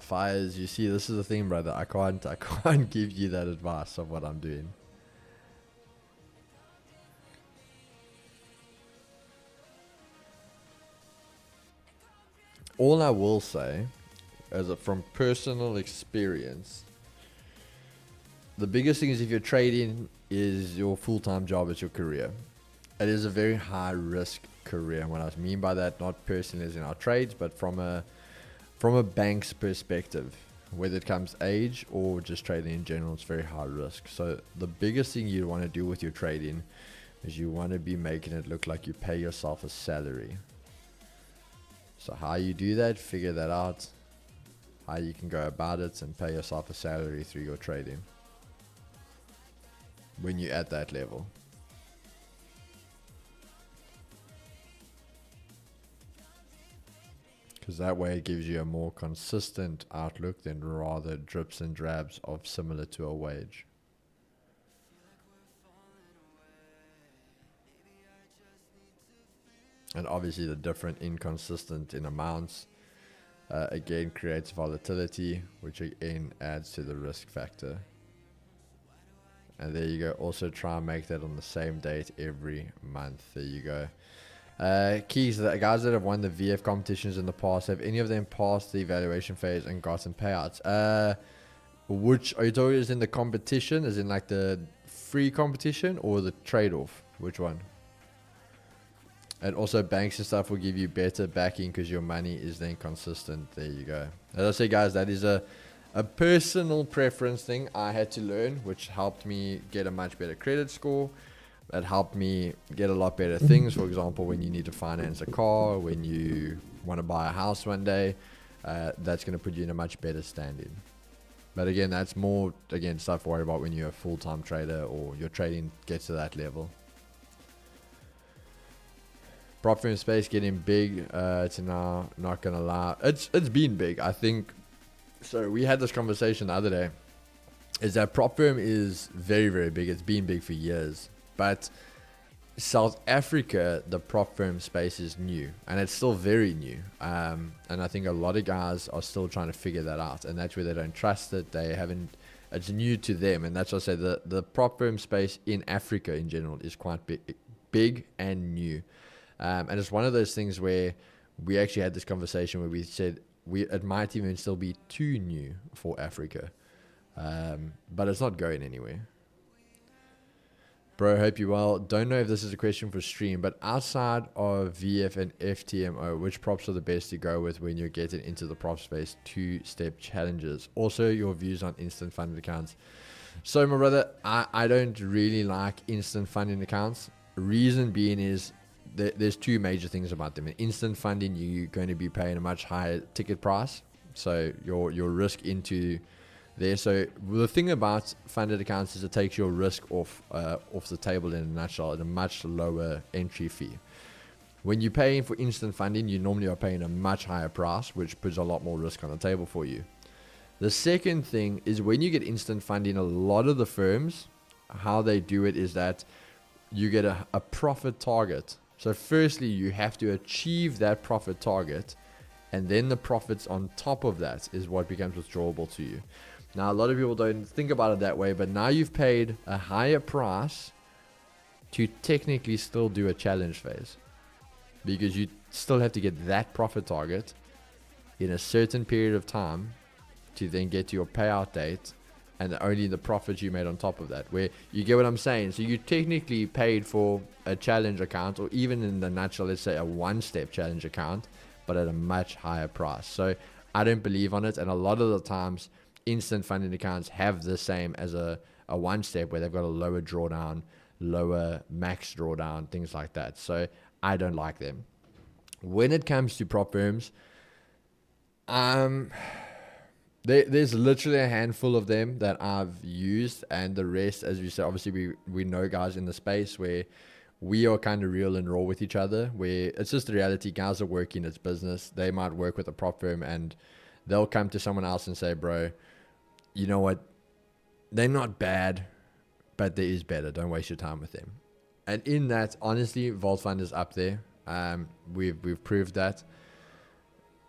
Fires, you see, this is the thing, brother. I can't give you that advice of what I'm doing. All I will say from personal experience, the biggest thing is if you're trading is your full-time job, it's your career. It is a very high risk career. And what I mean by that, not personally as in our trades, but from a bank's perspective, whether it comes age or just trading in general, it's very high risk. So the biggest thing you want to do with your trading is you want to be making it look like you pay yourself a salary. So how you do that, figure that out, how you can go about it and pay yourself a salary through your trading when you're at that level. Because that way it gives you a more consistent outlook than rather drips and drabs of similar to a wage. And obviously the different inconsistent in amounts again creates volatility, which again adds to the risk factor. And there you go. Also try and make that on the same date every month. There you go. Keys, the guys that have won the VF competitions in the past, have any of them passed the evaluation phase and gotten payouts? Which are you talking, is in the competition, as in like the free competition or the trade-off? Which one? And also banks and stuff will give you better backing because your money is then consistent. There you go. As I say, guys, that is a personal preference thing I had to learn, which helped me get a much better credit score. That helped me get a lot better things. For example, when you need to finance a car, when you want to buy a house one day, that's going to put you in a much better standing. But again, that's more, stuff to worry about when you're a full-time trader or your trading gets to that level. Prop firm space getting big. It's now, not going to lie. It's been big, I think. So we had this conversation the other day. Is that prop firm is very, very big. It's been big for years. But South Africa, the prop firm space is new, and it's still very new. And I think a lot of guys are still trying to figure that out, and that's where they don't trust it. They haven't. It's new to them, and that's what I say. The prop firm space in Africa in general is quite big and new. And it's one of those things where we actually had this conversation where we said it might even still be too new for Africa, but it's not going anywhere. Bro, hope you're well. Don't know if this is a question for stream, but outside of VF and FTMO, which props are the best to go with when you're getting into the prop space two-step challenges? Also, your views on instant funding accounts. So, my brother, I don't really like instant funding accounts. Reason being is there's two major things about them. In instant funding, you're going to be paying a much higher ticket price, so your risk into there. So the thing about funded accounts is it takes your risk off the table in a nutshell at a much lower entry fee. When you're paying for instant funding, you normally are paying a much higher price, which puts a lot more risk on the table for you. The second thing is when you get instant funding, a lot of the firms, how they do it is that you get a profit target. So firstly, you have to achieve that profit target, and then the profits on top of that is what becomes withdrawable to you. Now, a lot of people don't think about it that way, but now you've paid a higher price to technically still do a challenge phase, because you still have to get that profit target in a certain period of time to then get to your payout date, and only the profits you made on top of that, where you get what I'm saying. So you technically paid for a challenge account, or even in the nutshell, let's say a one-step challenge account, but at a much higher price. So I don't believe on it, and a lot of the times instant funding accounts have the same as a one-step, where they've got a lower drawdown, lower max drawdown, things like that. So I don't like them. When it comes to prop firms, there's literally a handful of them that I've used, and the rest, as you said, obviously we know guys in the space where we are kind of real and raw with each other, where it's just the reality. Guys are working, it's business. They might work with a prop firm and they'll come to someone else and say, bro, you know what, they're not bad, but there is better. Don't waste your time with them. And in that, honestly, Vault Fund is up there. We've proved that.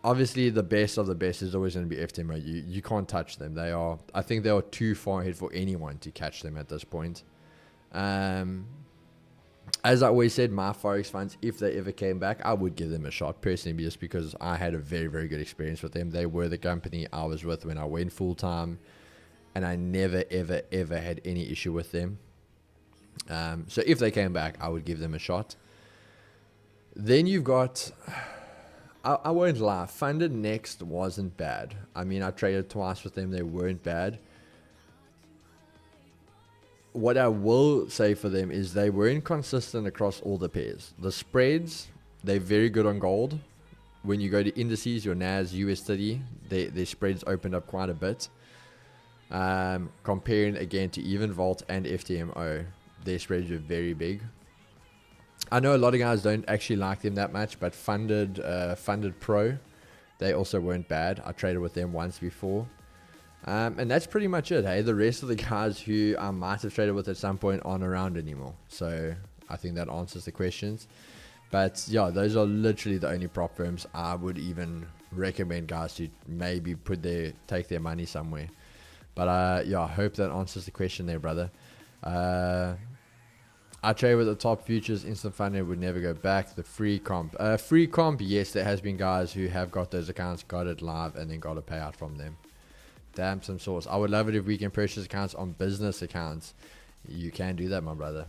Obviously, the best of the best is always going to be FTMO. You can't touch them. I think they are too far ahead for anyone to catch them at this point. As I always said, my Forex funds, if they ever came back, I would give them a shot personally, just because I had a very, very good experience with them. They were the company I was with when I went full time, and I never, ever, ever had any issue with them. So if they came back, I would give them a shot. Then you've got, I won't lie, Funded Next wasn't bad. I mean, I traded twice with them. They weren't bad. What I will say for them is they weren't consistent across all the pairs. The spreads, they're very good on gold. When you go to indices, your NAS, US30, their spreads opened up quite a bit. Comparing again to even Volt and FTMO, their spreads were very big. I know a lot of guys don't actually like them that much, but Funded Pro, they also weren't bad. I traded with them once before. And that's pretty much it. Hey, the rest of the guys who I might have traded with at some point aren't around anymore. So I think that answers the questions. But yeah, those are literally the only prop firms I would even recommend guys to maybe take their money somewhere. But yeah, I hope that answers the question there, brother. I trade with the top futures. Instant funding would never go back. The free comp, yes, there has been guys who have got those accounts, got it live, and then got a payout from them. Damn, some source. I would love it if we can purchase accounts on business accounts. You can do that, my brother.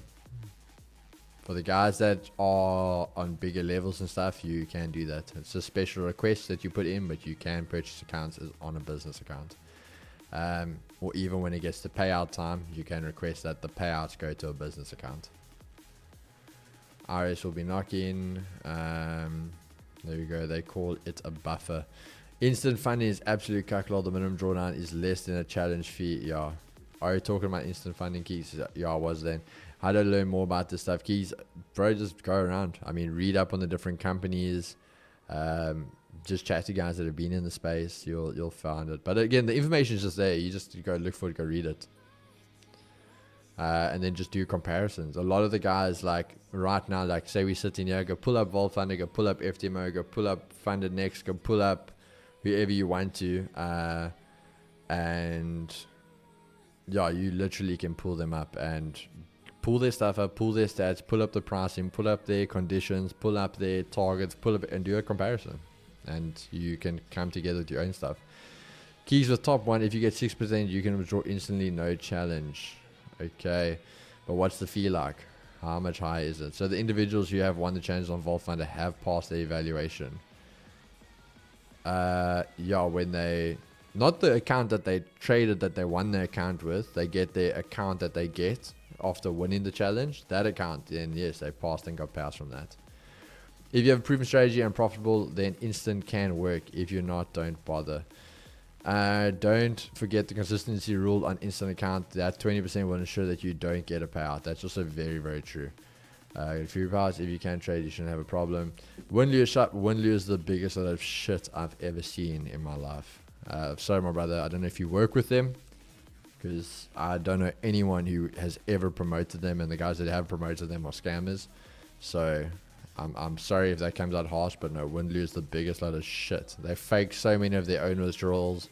For the guys that are on bigger levels and stuff, you can do that. It's a special request that you put in, but you can purchase accounts on a business account. Or even when it gets to payout time, you can request that the payouts go to a business account. RS will be knocking. There we go. They call it a buffer. Instant funding is absolute cuckold. The minimum drawdown is less than a challenge fee. Yeah. Are you talking about instant funding, Keys? Yeah, I was then. How to learn more about this stuff, Keys? Bro, just go around. I mean, read up on the different companies. Just chat to guys that have been in the space. You'll find it. But again, the information is just there. You just go look for it, go read it. And then just do comparisons. A lot of the guys, like right now, like say we sit in here, go pull up Volt Funding, go pull up FTMO, go pull up Funded Next, go pull up whoever you want to, and yeah, you literally can pull them up and pull their stuff up, pull their stats, pull up the pricing, pull up their conditions, pull up their targets, pull up and do a comparison, and you can come together with your own stuff. Keys with top one, if you get 6%, you can withdraw instantly, no challenge. Okay, but what's the fee like? How much higher is it? So the individuals who have won the challenge on Vault Funder have passed their evaluation. Yeah, when they, not the account that they traded that they won their account with, they get their account that they get after winning the challenge, that account, then yes, they passed and got passed from that. If you have a proven strategy and profitable, then instant can work. If you're not, don't bother. Don't forget the consistency rule on instant account. That 20% will ensure that you don't get a payout. That's also very, very true. Free powers, if you can trade, you shouldn't have a problem. Win-lose is the biggest lot of shit I've ever seen in my life. Sorry, my brother, I don't know if you work with them, because I don't know anyone who has ever promoted them, and the guys that have promoted them are scammers. So I'm sorry if that comes out harsh, but no, win-lose the biggest lot of shit. They fake so many of their own withdrawals.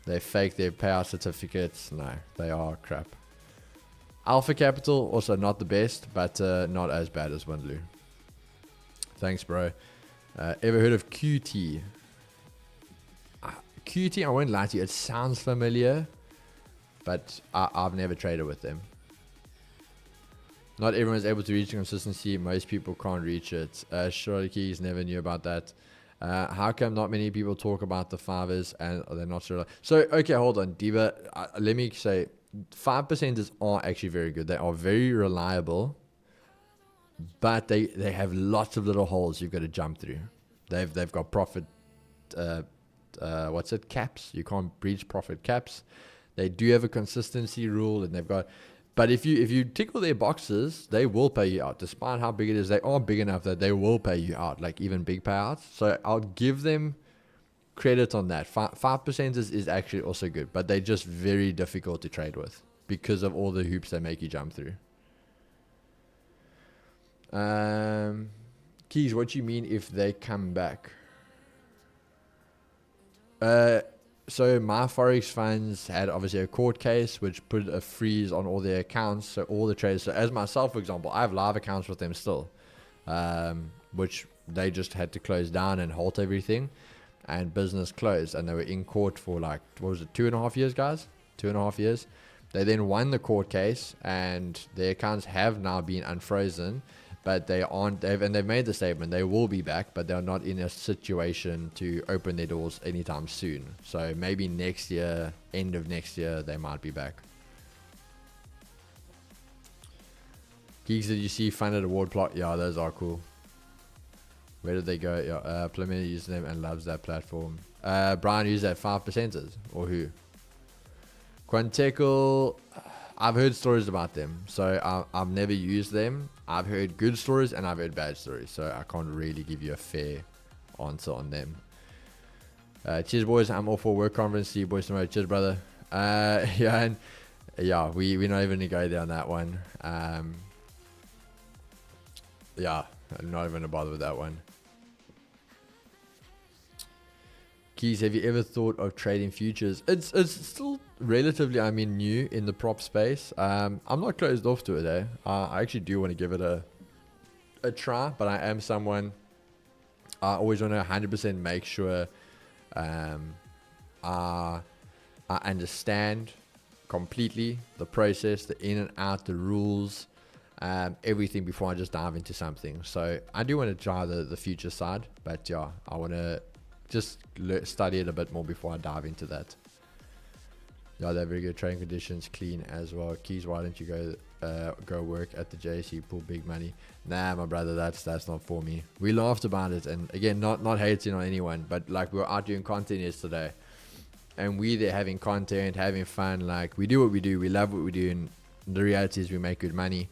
They fake their payout certificates. No, they are crap. Alpha Capital, also not the best, but not as bad as Windloo. Thanks, bro. Ever heard of QT? QT, I won't lie to you, it sounds familiar, but I've never traded with them. Not everyone is able to reach consistency. Most people can't reach it. Shorty Keys, never knew about that. How come not many people talk about the fivers and they're not sure? So, okay, hold on, Diva. Let me say, 5% are actually very good. They are very reliable, but they have lots of little holes you've got to jump through. They've got profit, caps. You can't breach profit caps. They do have a consistency rule, and they've got. But if you tickle their boxes, they will pay you out. Despite how big it is, they are big enough that they will pay you out, like even big payouts. So I'll give them credit on that. 5% is actually also good, but they're just very difficult to trade with because of all the hoops they make you jump through. Keys, what do you mean if they come back? So my Forex funds had obviously a court case which put a freeze on all their accounts. So all the traders, so as myself, for example, I have live accounts with them still, which they just had to close down and halt everything, and business closed. And they were in court for like, what was it, 2.5 years, guys? 2.5 years. They then won the court case, and their accounts have now been unfrozen. But they aren't, they've made the statement they will be back, but they're not in a situation to open their doors anytime soon. So maybe next year, end of next year, they might be back. Geeks, did you see funded award plot? Yeah, those are cool. Where did they go? Yeah, Plumber uses them and loves that platform. Brian used that 5%ers, or who? Quantecal, I've heard stories about them, so I've never used them. I've heard good stories and I've heard bad stories, so I can't really give you a fair answer on them. Cheers, boys. I'm all for work conference. See you boys tomorrow. Cheers, brother. We're not even gonna go there on that one. I'm not even gonna bother with that one. Keys, have you ever thought of trading futures? It's still relatively, new in the prop space. I'm not closed off to it, eh? I actually do want to give it a try, but I am someone, I always want to 100% make sure I understand completely the process, the in and out, the rules, everything before I just dive into something. So I do want to try the future side, but yeah, I want to just study it a bit more before I dive into that. Yeah, they're very good trading conditions, clean as well. Keys, why don't you go work at the JC, pull big money? Nah, my brother, that's not for me. We laughed about it, and again, not hating on anyone, but like we were out doing content yesterday, and we there having content, having fun. Like we do what we do, we love what we do, and the reality is we make good money.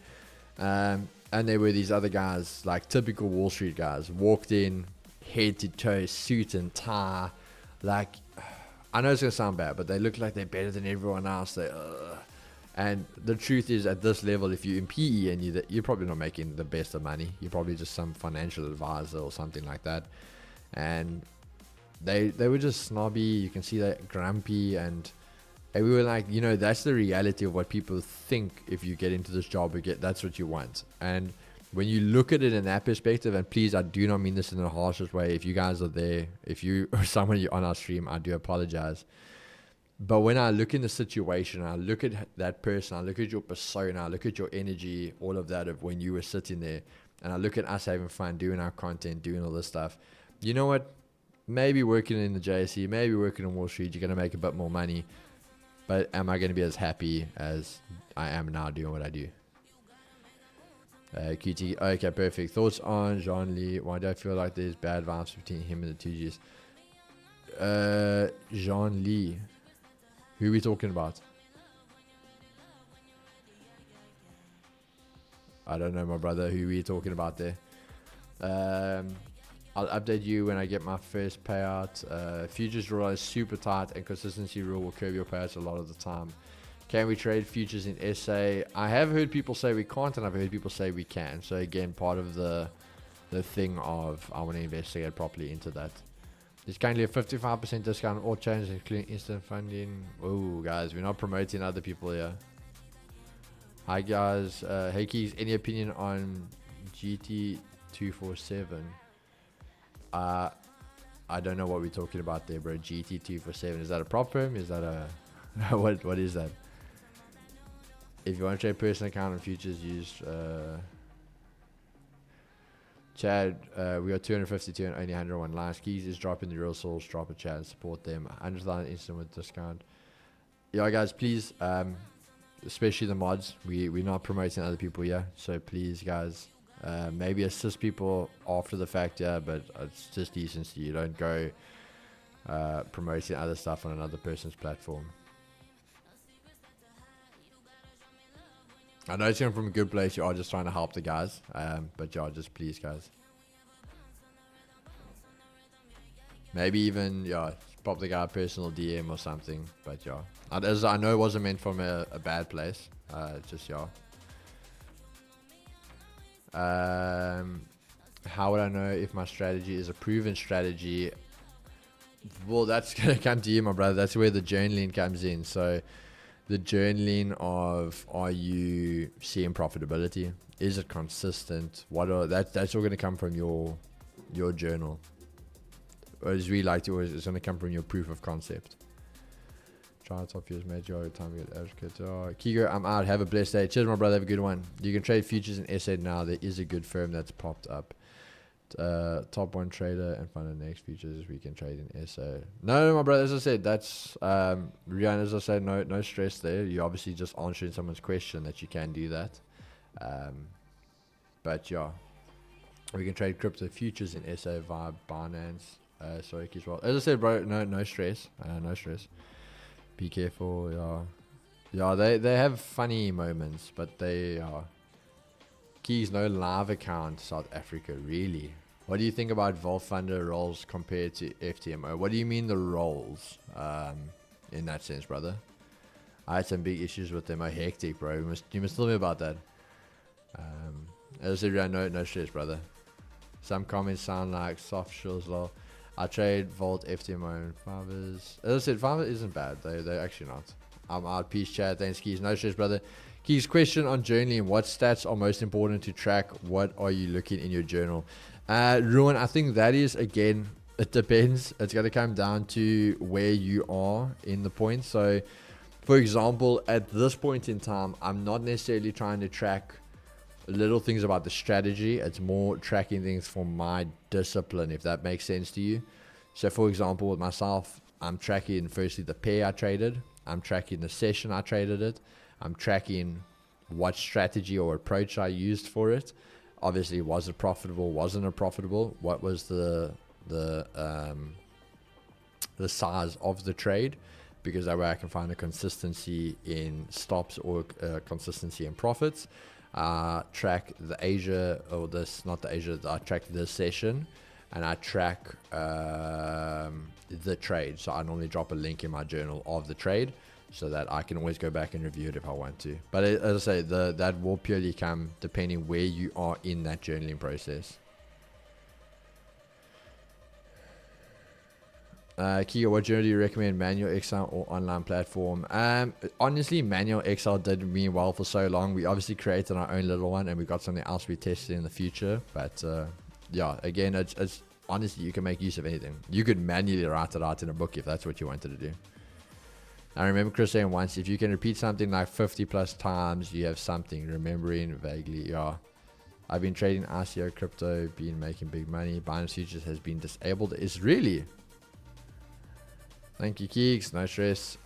And there were these other guys, like typical Wall Street guys, walked in, head to toe, suit and tie, like, I know it's gonna sound bad, but they look like they're better than everyone else. And the truth is, at this level, if you're in PE and you're probably not making the best of money, you're probably just some financial advisor or something like that. And they were just snobby. You can see that grumpy, and we were like, that's the reality of what people think. If you get into this job, that's what you want. And when you look at it in that perspective, and please, I do not mean this in the harshest way. If you guys are there, if you or someone on our stream, I do apologize. But when I look in the situation, I look at that person, I look at your persona, I look at your energy, all of that of when you were sitting there, and I look at us having fun, doing our content, doing all this stuff. You know what? Maybe working in the JSE, maybe working on Wall Street, you're going to make a bit more money. But am I going to be as happy as I am now doing what I do? QT, okay, perfect. Thoughts on Jean Lee? Why do I feel like there's bad vibes between him and the 2Gs? Jean Lee. Who are we talking about? I don't know, my brother. Who are we talking about there? I'll update you when I get my first payout. Futures rule is super tight, and consistency rule will curb your payouts a lot of the time. Can we trade futures in SA? I have heard people say we can't, and I've heard people say we can. So again, part of the thing of I want to investigate properly into that. There's currently a 55% discount on all chains, including instant funding. Oh, guys, we're not promoting other people here. Hi, guys. Hey, Keys, any opinion on GT247? I don't know what we're talking about there, bro. GT247. Is that a prop firm? Is that a... what is that? If you want to trade personal account on futures, use Chad. We got 252 and only 101 lines. Keys is dropping the real souls. Drop a chat and support them. 100,000 instant with discount. Yeah, guys, please, especially the mods. We're not promoting other people here, so please, guys, maybe assist people after the fact. Yeah, but it's just decency. You don't go promoting other stuff on another person's platform. I know it's coming from a good place. You are just trying to help the guys. But yeah, just please, guys. Maybe even, pop the guy a personal DM or something. But yeah. As I know it wasn't meant from a bad place. Just, yeah. How would I know if my strategy is a proven strategy? Well, that's going to come to you, my brother. That's where the journaling comes in. So the journaling of, are you seeing profitability? Is it consistent? That's all going to come from your journal. Or as we like to always, it's going to come from your proof of concept. Try to top years, major time to get advocate. Kigo, I'm out. Have a blessed day. Cheers, my brother. Have a good one. You can trade futures in SA now. There is a good firm that's popped up. Top one trader and find the next futures we can trade in SA. No, my brother. As I said, that's Rian. As I said, no stress there. You obviously just answering someone's question that you can do that. But yeah, we can trade crypto futures in SA via Binance. Sorry, as well. As I said, bro, no stress. No stress. Be careful. Yeah. They have funny moments, but they are. Keys, no live account, South Africa, really? What do you think about Vault Funder roles compared to FTMO? What do you mean the roles in that sense, brother? I had some big issues with them. Oh, hectic, bro. You must tell me about that. As I said, no stress, brother. Some comments sound like soft shells, lol. I trade Vault, FTMO, and Favors. As I said, Favors isn't bad. They're actually not. I'm out. Peace, chat. Thanks, Keys. No stress, brother. Keys, question on journaling. What stats are most important to track? What are you looking in your journal? Ruin, I think that is, again, it depends. It's going to come down to where you are in the point. So, for example, at this point in time, I'm not necessarily trying to track little things about the strategy. It's more tracking things for my discipline, if that makes sense to you. So, for example, with myself, I'm tracking firstly the pair I traded. I'm tracking the session I traded it. I'm tracking what strategy or approach I used for it. Obviously, was it profitable? Wasn't it profitable? What was the size of the trade? Because that way I can find a consistency in stops or consistency in profits. Track the Asia, or this, not the Asia, I track the session, and I track the trade. So I normally drop a link in my journal of the trade, so that I can always go back and review it if I want to. But as I say, that will purely come depending where you are in that journaling process. Kia, what journal do you recommend, manual Excel or online platform? Honestly, manual Excel did me well for so long. We obviously created our own little one, and we got something else we tested in the future. But yeah, again, it's honestly, you can make use of anything. You could manually write it out in a book if that's what you wanted to do. I remember Chris saying once, if you can repeat something like 50 plus times, you have something. Remembering vaguely, yeah. I've been trading ICO crypto, been making big money. Binance Futures has been disabled. It's really... Thank you, Keeks. No stress.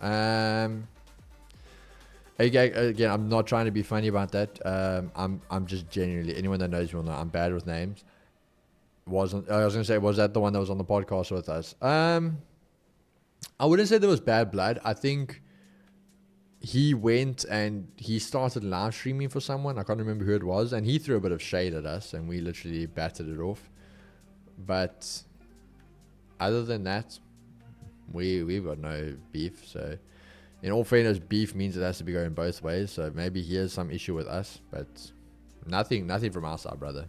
Again, I'm not trying to be funny about that. I'm just genuinely, anyone that knows me will know I'm bad with names. I was gonna say, was that the one that was on the podcast with us? I wouldn't say there was bad blood. I think he went and he started live streaming for someone. I can't remember who it was, and he threw a bit of shade at us, and we literally batted it off. But other than that, we've got no beef. So in all fairness, beef means it has to be going both ways. So maybe he has some issue with us, but nothing from our side, brother.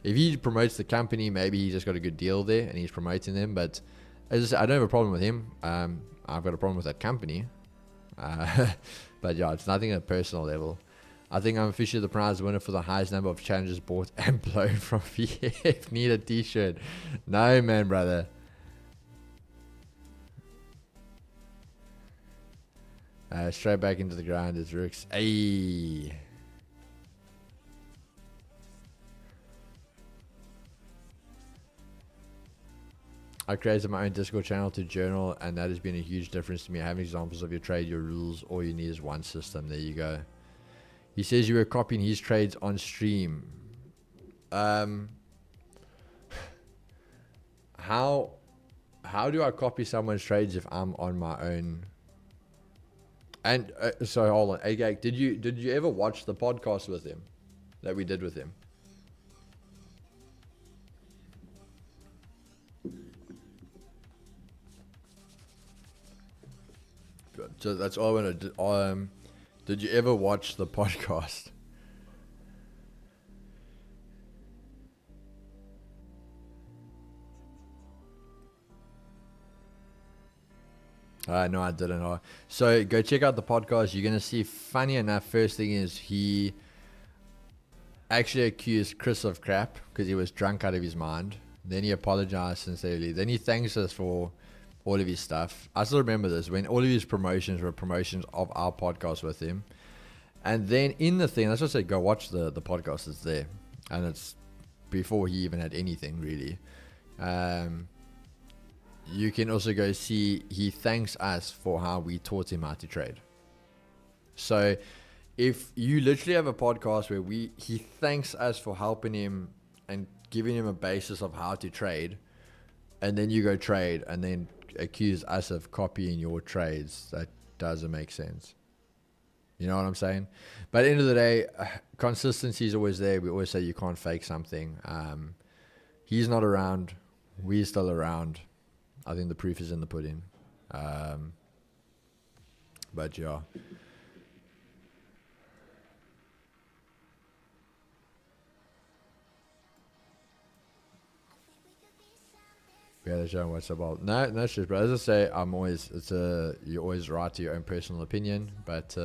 If he promotes the company, maybe he's just got a good deal there and he's promoting them. But as I said, I don't have a problem with him. I've got a problem with that company. But yeah, it's nothing at a personal level. I think I'm officially the prize winner for the highest number of challenges bought and blown from VF. Need a t-shirt. No, man, brother. Straight back into the grind is Rooks. Ayy. I created my own Discord channel to journal, and that has been a huge difference to me. Having examples of your trade, your rules, all you need is one system. There you go. He says you were copying his trades on stream. How do I copy someone's trades if I'm on my own? And so hold on, Agag, did you ever watch the podcast with him that we did with him? Good. So that's all I want to do. Did you ever watch the podcast? No, I didn't. So go check out the podcast. You're going to see, funny enough, first thing is he actually accused Chris of crap because he was drunk out of his mind. Then he apologized sincerely. Then he thanks us for all of his stuff. I still remember this, when all of his promotions were promotions of our podcast with him. And then in the thing, that's what I said, go watch the podcast. It's there. And it's before he even had anything, really. You can also go see, he thanks us for how we taught him how to trade. So if you literally have a podcast where he thanks us for helping him and giving him a basis of how to trade, and then you go trade and then accuse us of copying your trades, that doesn't make sense. You know what I'm saying? But at the end of the day, consistency is always there. We always say you can't fake something. He's not around. We're still around. I think the proof is in the pudding. But yeah. Yeah, they're showing what's about. No shit, but as I say, you're always right to your own personal opinion, but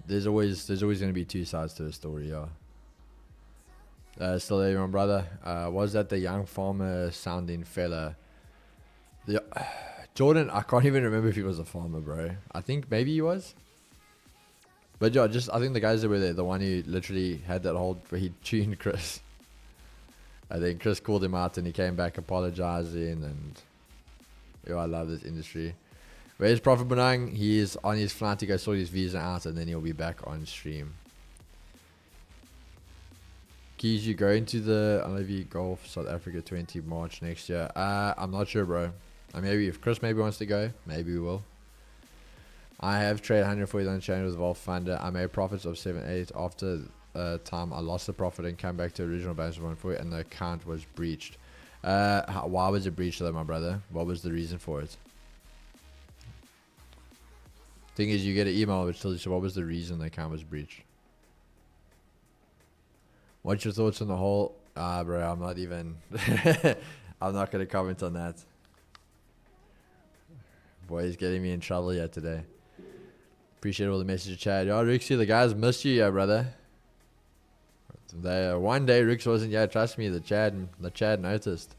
there's always going to be two sides to the story, yeah. Still there, my brother. Was that the young farmer sounding fella? Jordan, I can't even remember if he was a farmer, bro. I think maybe he was. But yeah, I think the guys that were there, the one who literally had that hold where he tuned Chris. And then Chris called him out and he came back apologizing, and I love this industry. Where's Prophet Benang? He is on his flight to go sort his visa out, and then he'll be back on stream. Keys, you going to the LV Golf South Africa 20 March next year? I'm not sure, bro. Maybe if Chris wants to go, maybe we will. I have traded 140 on the chain with Wolf Funder. I made profits of 7-8 after time. I lost the profit and came back to original balance of 140, and the account was breached. Why was it breached though, my brother? What was the reason for it? Thing is, you get an email which tells you what was the reason the account was breached. What's your thoughts on the whole? Bro, I'm not even I'm not gonna comment on that. Boy, he's getting me in trouble here today. Appreciate all the messages, Chad. Yo, Rixie, the guys missed you, brother. One day Rix wasn't here. Trust me, the Chad noticed.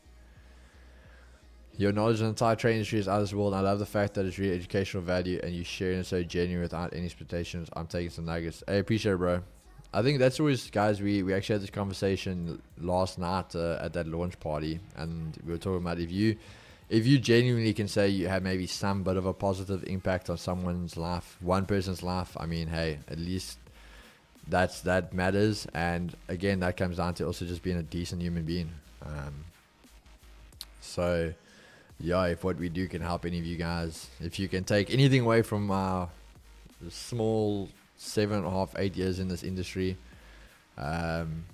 Your knowledge on the entire trade industry is out of this world, and I love the fact that it's really educational value and you sharing it so genuine without any expectations. I'm taking some nuggets. I appreciate it, bro. I think that's always, guys, we actually had this conversation last night at that launch party, and we were talking about if you genuinely can say you have maybe some bit of a positive impact on someone's life, one person's life, I mean, hey, at least that matters. And again, that comes down to also just being a decent human being. So yeah, if what we do can help any of you guys, if you can take anything away from our small 7.5, 8 years in this industry, then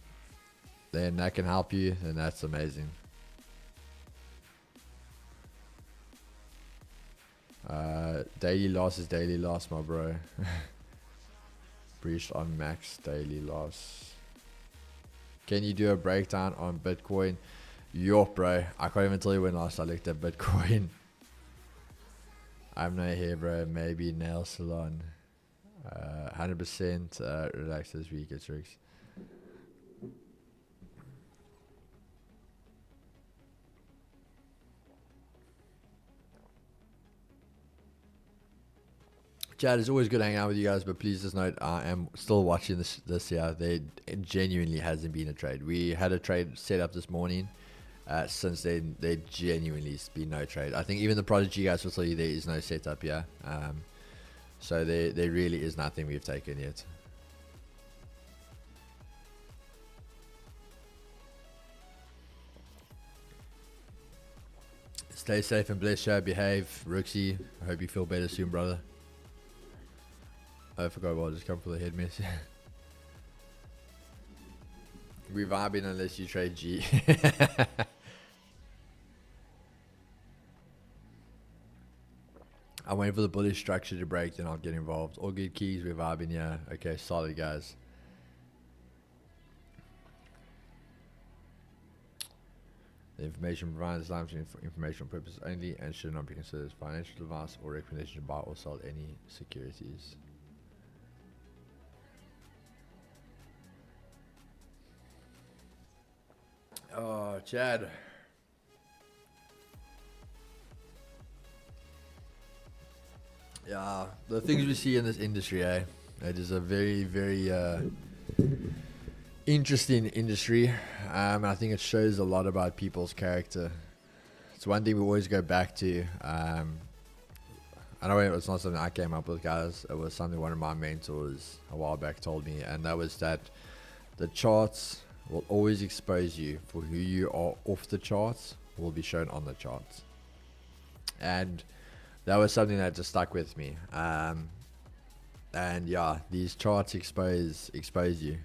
that can help you, then that's amazing. Daily loss is daily loss, my bro. Breached on max daily loss. Can you do a breakdown on Bitcoin? Yup, bro. I can't even tell you when last I looked at Bitcoin. I'm no hair, bro. Maybe nail salon. 100% relax this week. It's Rix. Chad, it's always good hanging out with you guys, but please just note, I am still watching this year. There genuinely hasn't been a trade. We had a trade set up this morning. Since then, there genuinely has been no trade. I think even the Prodigy guys will tell you there is no setup here. So there really is nothing we've taken yet. Stay safe and blessed, show, behave. Rooksy, I hope you feel better soon, brother. I forgot what, just come for the head mess. We vibing unless you trade G. I'm waiting for the bullish structure to break, then I'll get involved. All good, keys, we're vibing, yeah. Okay, solid, guys. The information provided is largely for informational purposes only and should not be considered as financial advice or recommendation to buy or sell any securities. Oh, Chad. Yeah, the things we see in this industry, it is a very, very interesting industry. I think it shows a lot about people's character. It's one thing we always go back to. I know it's not something I came up with, guys. It was something one of my mentors a while back told me, and that was that the charts will always expose you for who you are off the charts will be shown on the charts. And that was something that just stuck with me. And yeah, these charts expose you.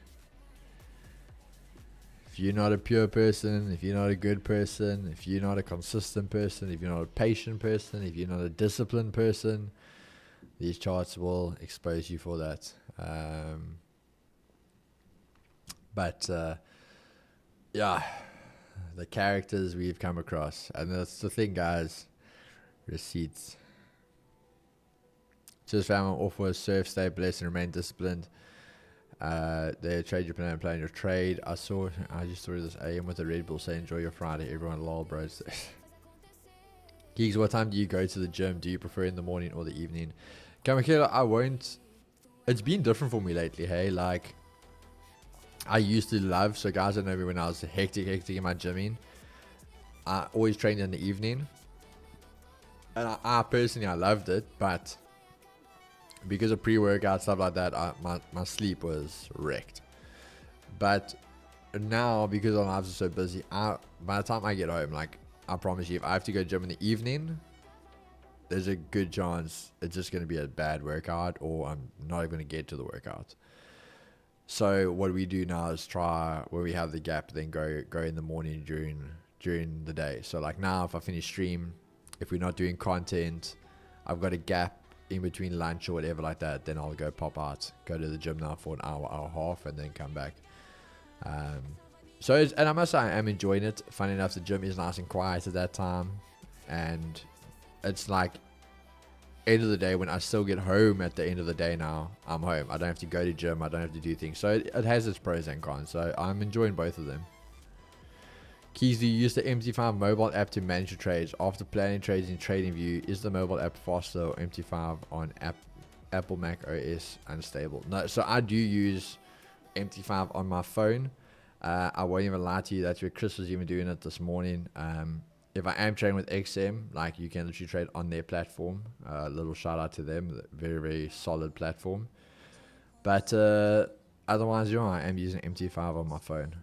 If you're not a pure person, if you're not a good person, if you're not a consistent person, if you're not a patient person, if you're not a disciplined person, these charts will expose you for that. But yeah, the characters we've come across, and that's the thing, guys. Receipts. Just found off was surf, stay blessed, and remain disciplined. They trade your plan and plan your trade. I just saw this AM with the Red Bull say enjoy your Friday. Everyone lol bros. Geeks, what time do you go to the gym? Do you prefer in the morning or the evening? Kamakela, I won't. It's been different for me lately, hey. Like, I used to love, so guys don't know me when I was hectic in my gymming. I always trained in the evening. And I personally, I loved it, but because of pre-workout, stuff like that, my sleep was wrecked. But now, because our lives are so busy, by the time I get home, like, I promise you, if I have to go gym in the evening, there's a good chance it's just going to be a bad workout, or I'm not even going to get to the workout. So what we do now is try, where we have the gap, then go in the morning during the day. So like now, if I finish stream, if we're not doing content, I've got a gap in between lunch or whatever like that, then I'll go pop out, go to the gym now for an hour and a half, and then come back. And I must say I am enjoying it. Funny enough, the gym is nice and quiet at that time, and it's like end of the day when I still get home at the end of the day. Now I'm home, I don't have to go to gym, I don't have to do things, so it has its pros and cons, so I'm enjoying both of them. Keys, do you use the MT5 mobile app to manage your trades? After planning trades in TradingView, is the mobile app faster or MT5 on Apple Mac OS unstable? No, so I do use MT5 on my phone. I won't even lie to you, that's where Chris was even doing it this morning. If I am trading with XM, like, you can literally trade on their platform. Little shout out to them, very, very solid platform. But otherwise, I am using MT5 on my phone.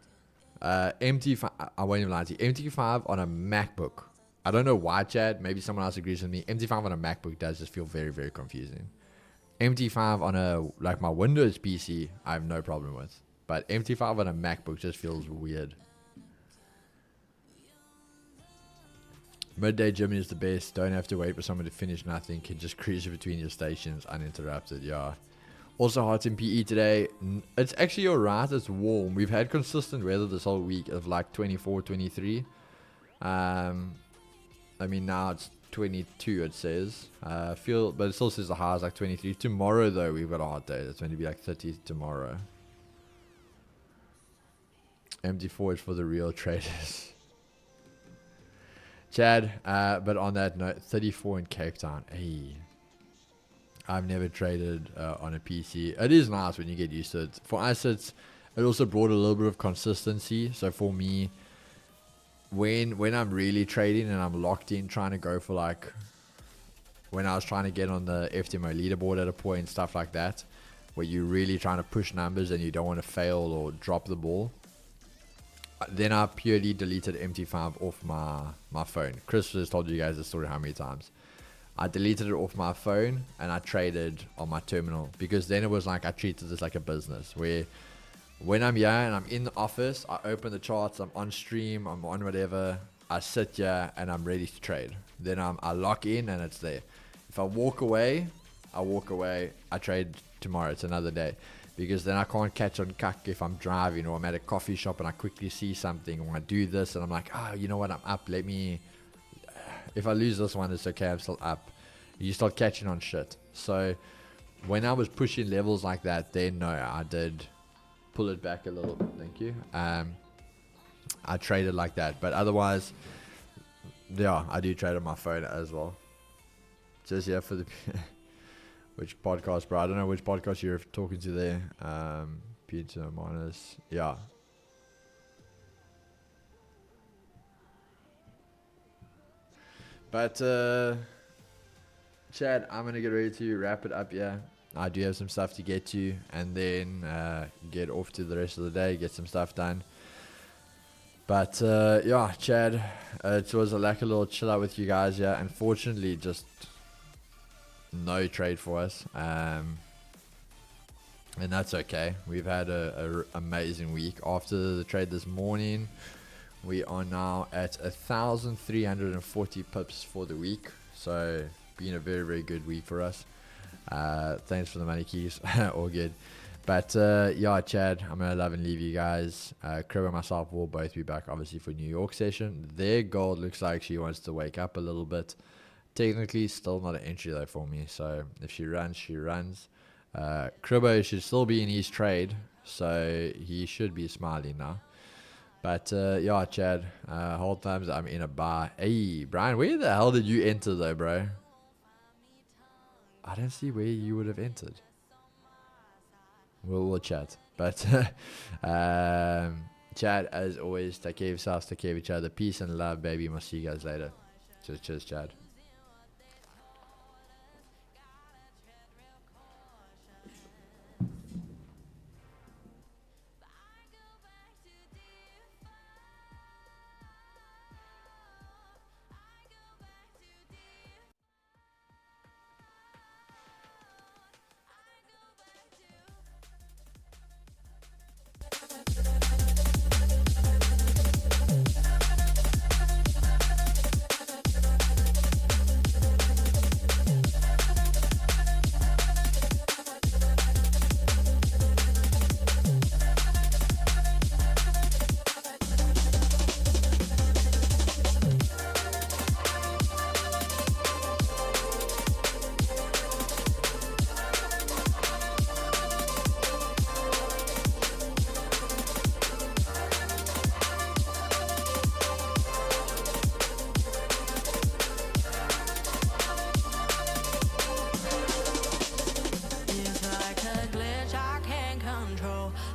MT5, I won't even lie to you, MT5 on a MacBook, I don't know why, Chad, maybe someone else agrees with me, MT5 on a MacBook does just feel very, very confusing. MT5 on like my Windows PC, I have no problem with, but MT5 on a MacBook just feels weird. Midday gymming is the best, don't have to wait for someone to finish nothing, can just cruise between your stations uninterrupted. Yeah. Also hot in PE today. It's actually alright, it's warm. We've had consistent weather this whole week of like 24, 23. I mean, now it's 22, it says. But it still says the high is like 23. Tomorrow, though, we've got a hot day. It's going to be like 30 tomorrow. MT4 is for the real traders. Chad, but on that note, 34 in Cape Town. Hey. I've never traded on a PC. It is nice when you get used to it. For us, it also brought a little bit of consistency. So for me, when I'm really trading and I'm locked in, trying to go for like, when I was trying to get on the FTMO leaderboard at a point, stuff like that, where you're really trying to push numbers and you don't want to fail or drop the ball, then I purely deleted MT5 off my phone. Chris has told you guys the story how many times. I deleted it off my phone and I traded on my terminal, because then it was like I treated this like a business, where when I'm here and I'm in the office, I open the charts, I'm on stream, I'm on whatever, I sit here and I'm ready to trade. Then I lock in and it's there. If I walk away, I trade tomorrow, it's another day. because then I can't catch on cuck if I'm driving or I'm at a coffee shop and I quickly see something or I do this and I'm like, oh, you know what, I'm up. If I lose this one, it's okay, I'm still up. You start catching on shit. So when I was pushing levels like that, then no, I did pull it back a little. Thank you. I traded like that, but otherwise, yeah, I do trade on my phone as well. Just here for the which podcast, bro? I don't know which podcast you're talking to there. Peter minus, yeah. But Chad, I'm gonna get ready to wrap it up. Yeah, I do have some stuff to get to, and then get off to the rest of the day, get some stuff done. But yeah, Chad, it was a little chill out with you guys. Yeah, unfortunately, just no trade for us, and that's okay. We've had a amazing week after the trade this morning. We are now at 1,340 pips for the week, so been a very, very good week for us. Thanks for the money keys. All good. But yeah, Chad, I'm gonna love and leave you guys. Crib and myself will both be back obviously for New York session. Their gold looks like she wants to wake up a little bit. Technically still not an entry though for me, so if she runs, she runs. Cribbo should still be in his trade, so he should be smiling now. But yeah, Chad, whole times I'm in a bar. Hey, Brian, where the hell did you enter though, bro? I don't see where you would have entered. We'll chat. But Chad, as always, take care of yourselves, take care of each other. Peace and love, baby. I'll see you guys later. Cheers, Chad.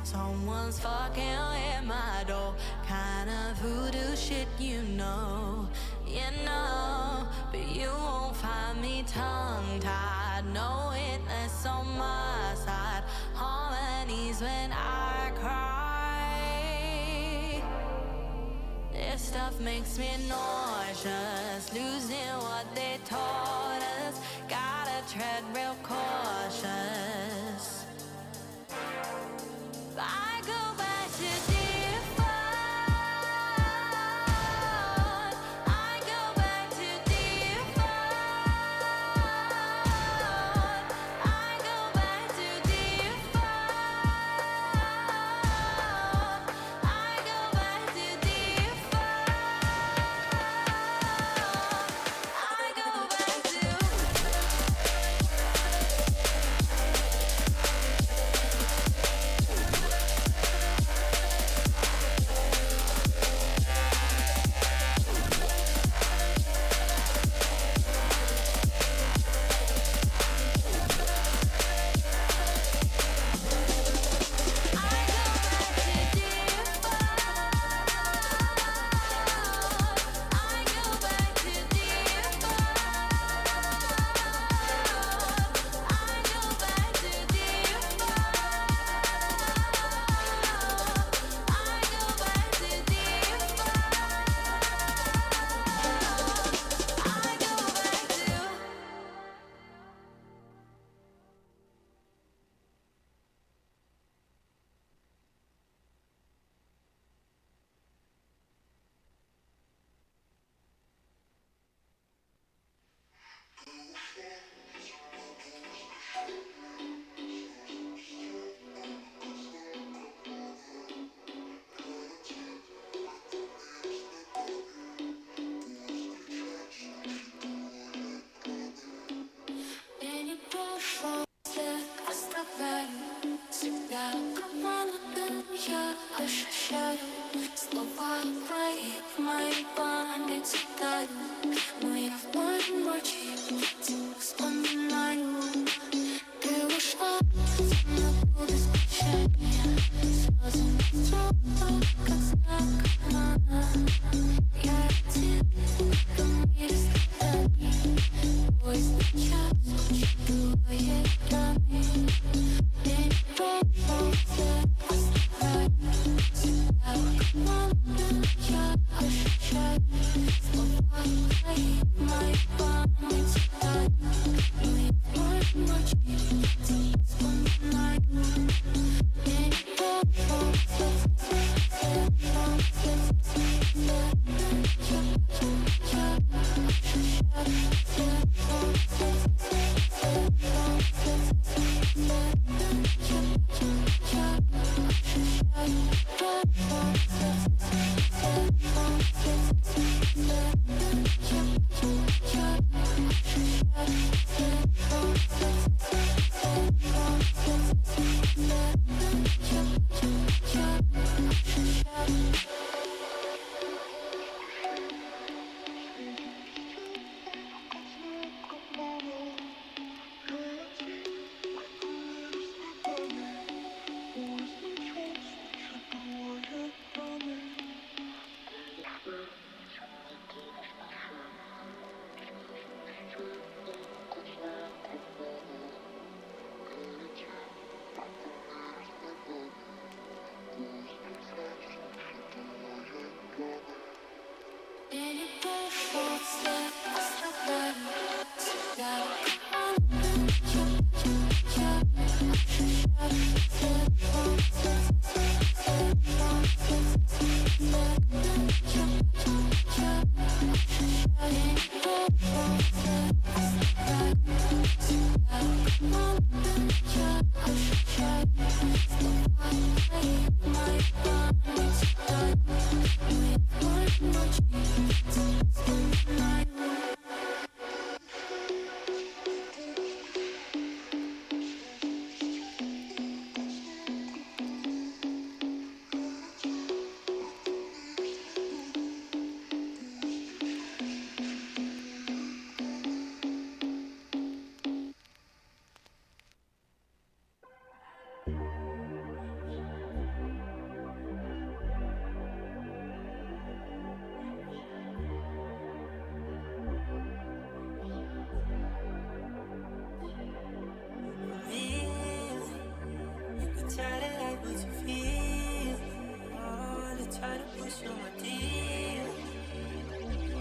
Someone's fucking at my door. Kind of voodoo shit, you know. But you won't find me tongue-tied. No witness on my side. Harmonies when I cry. This stuff makes me nauseous. Losing what they taught us. Gotta tread real cautious. I go back to default. I go back to default. I go back to default. I go back to default. I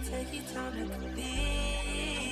Take your time to complete.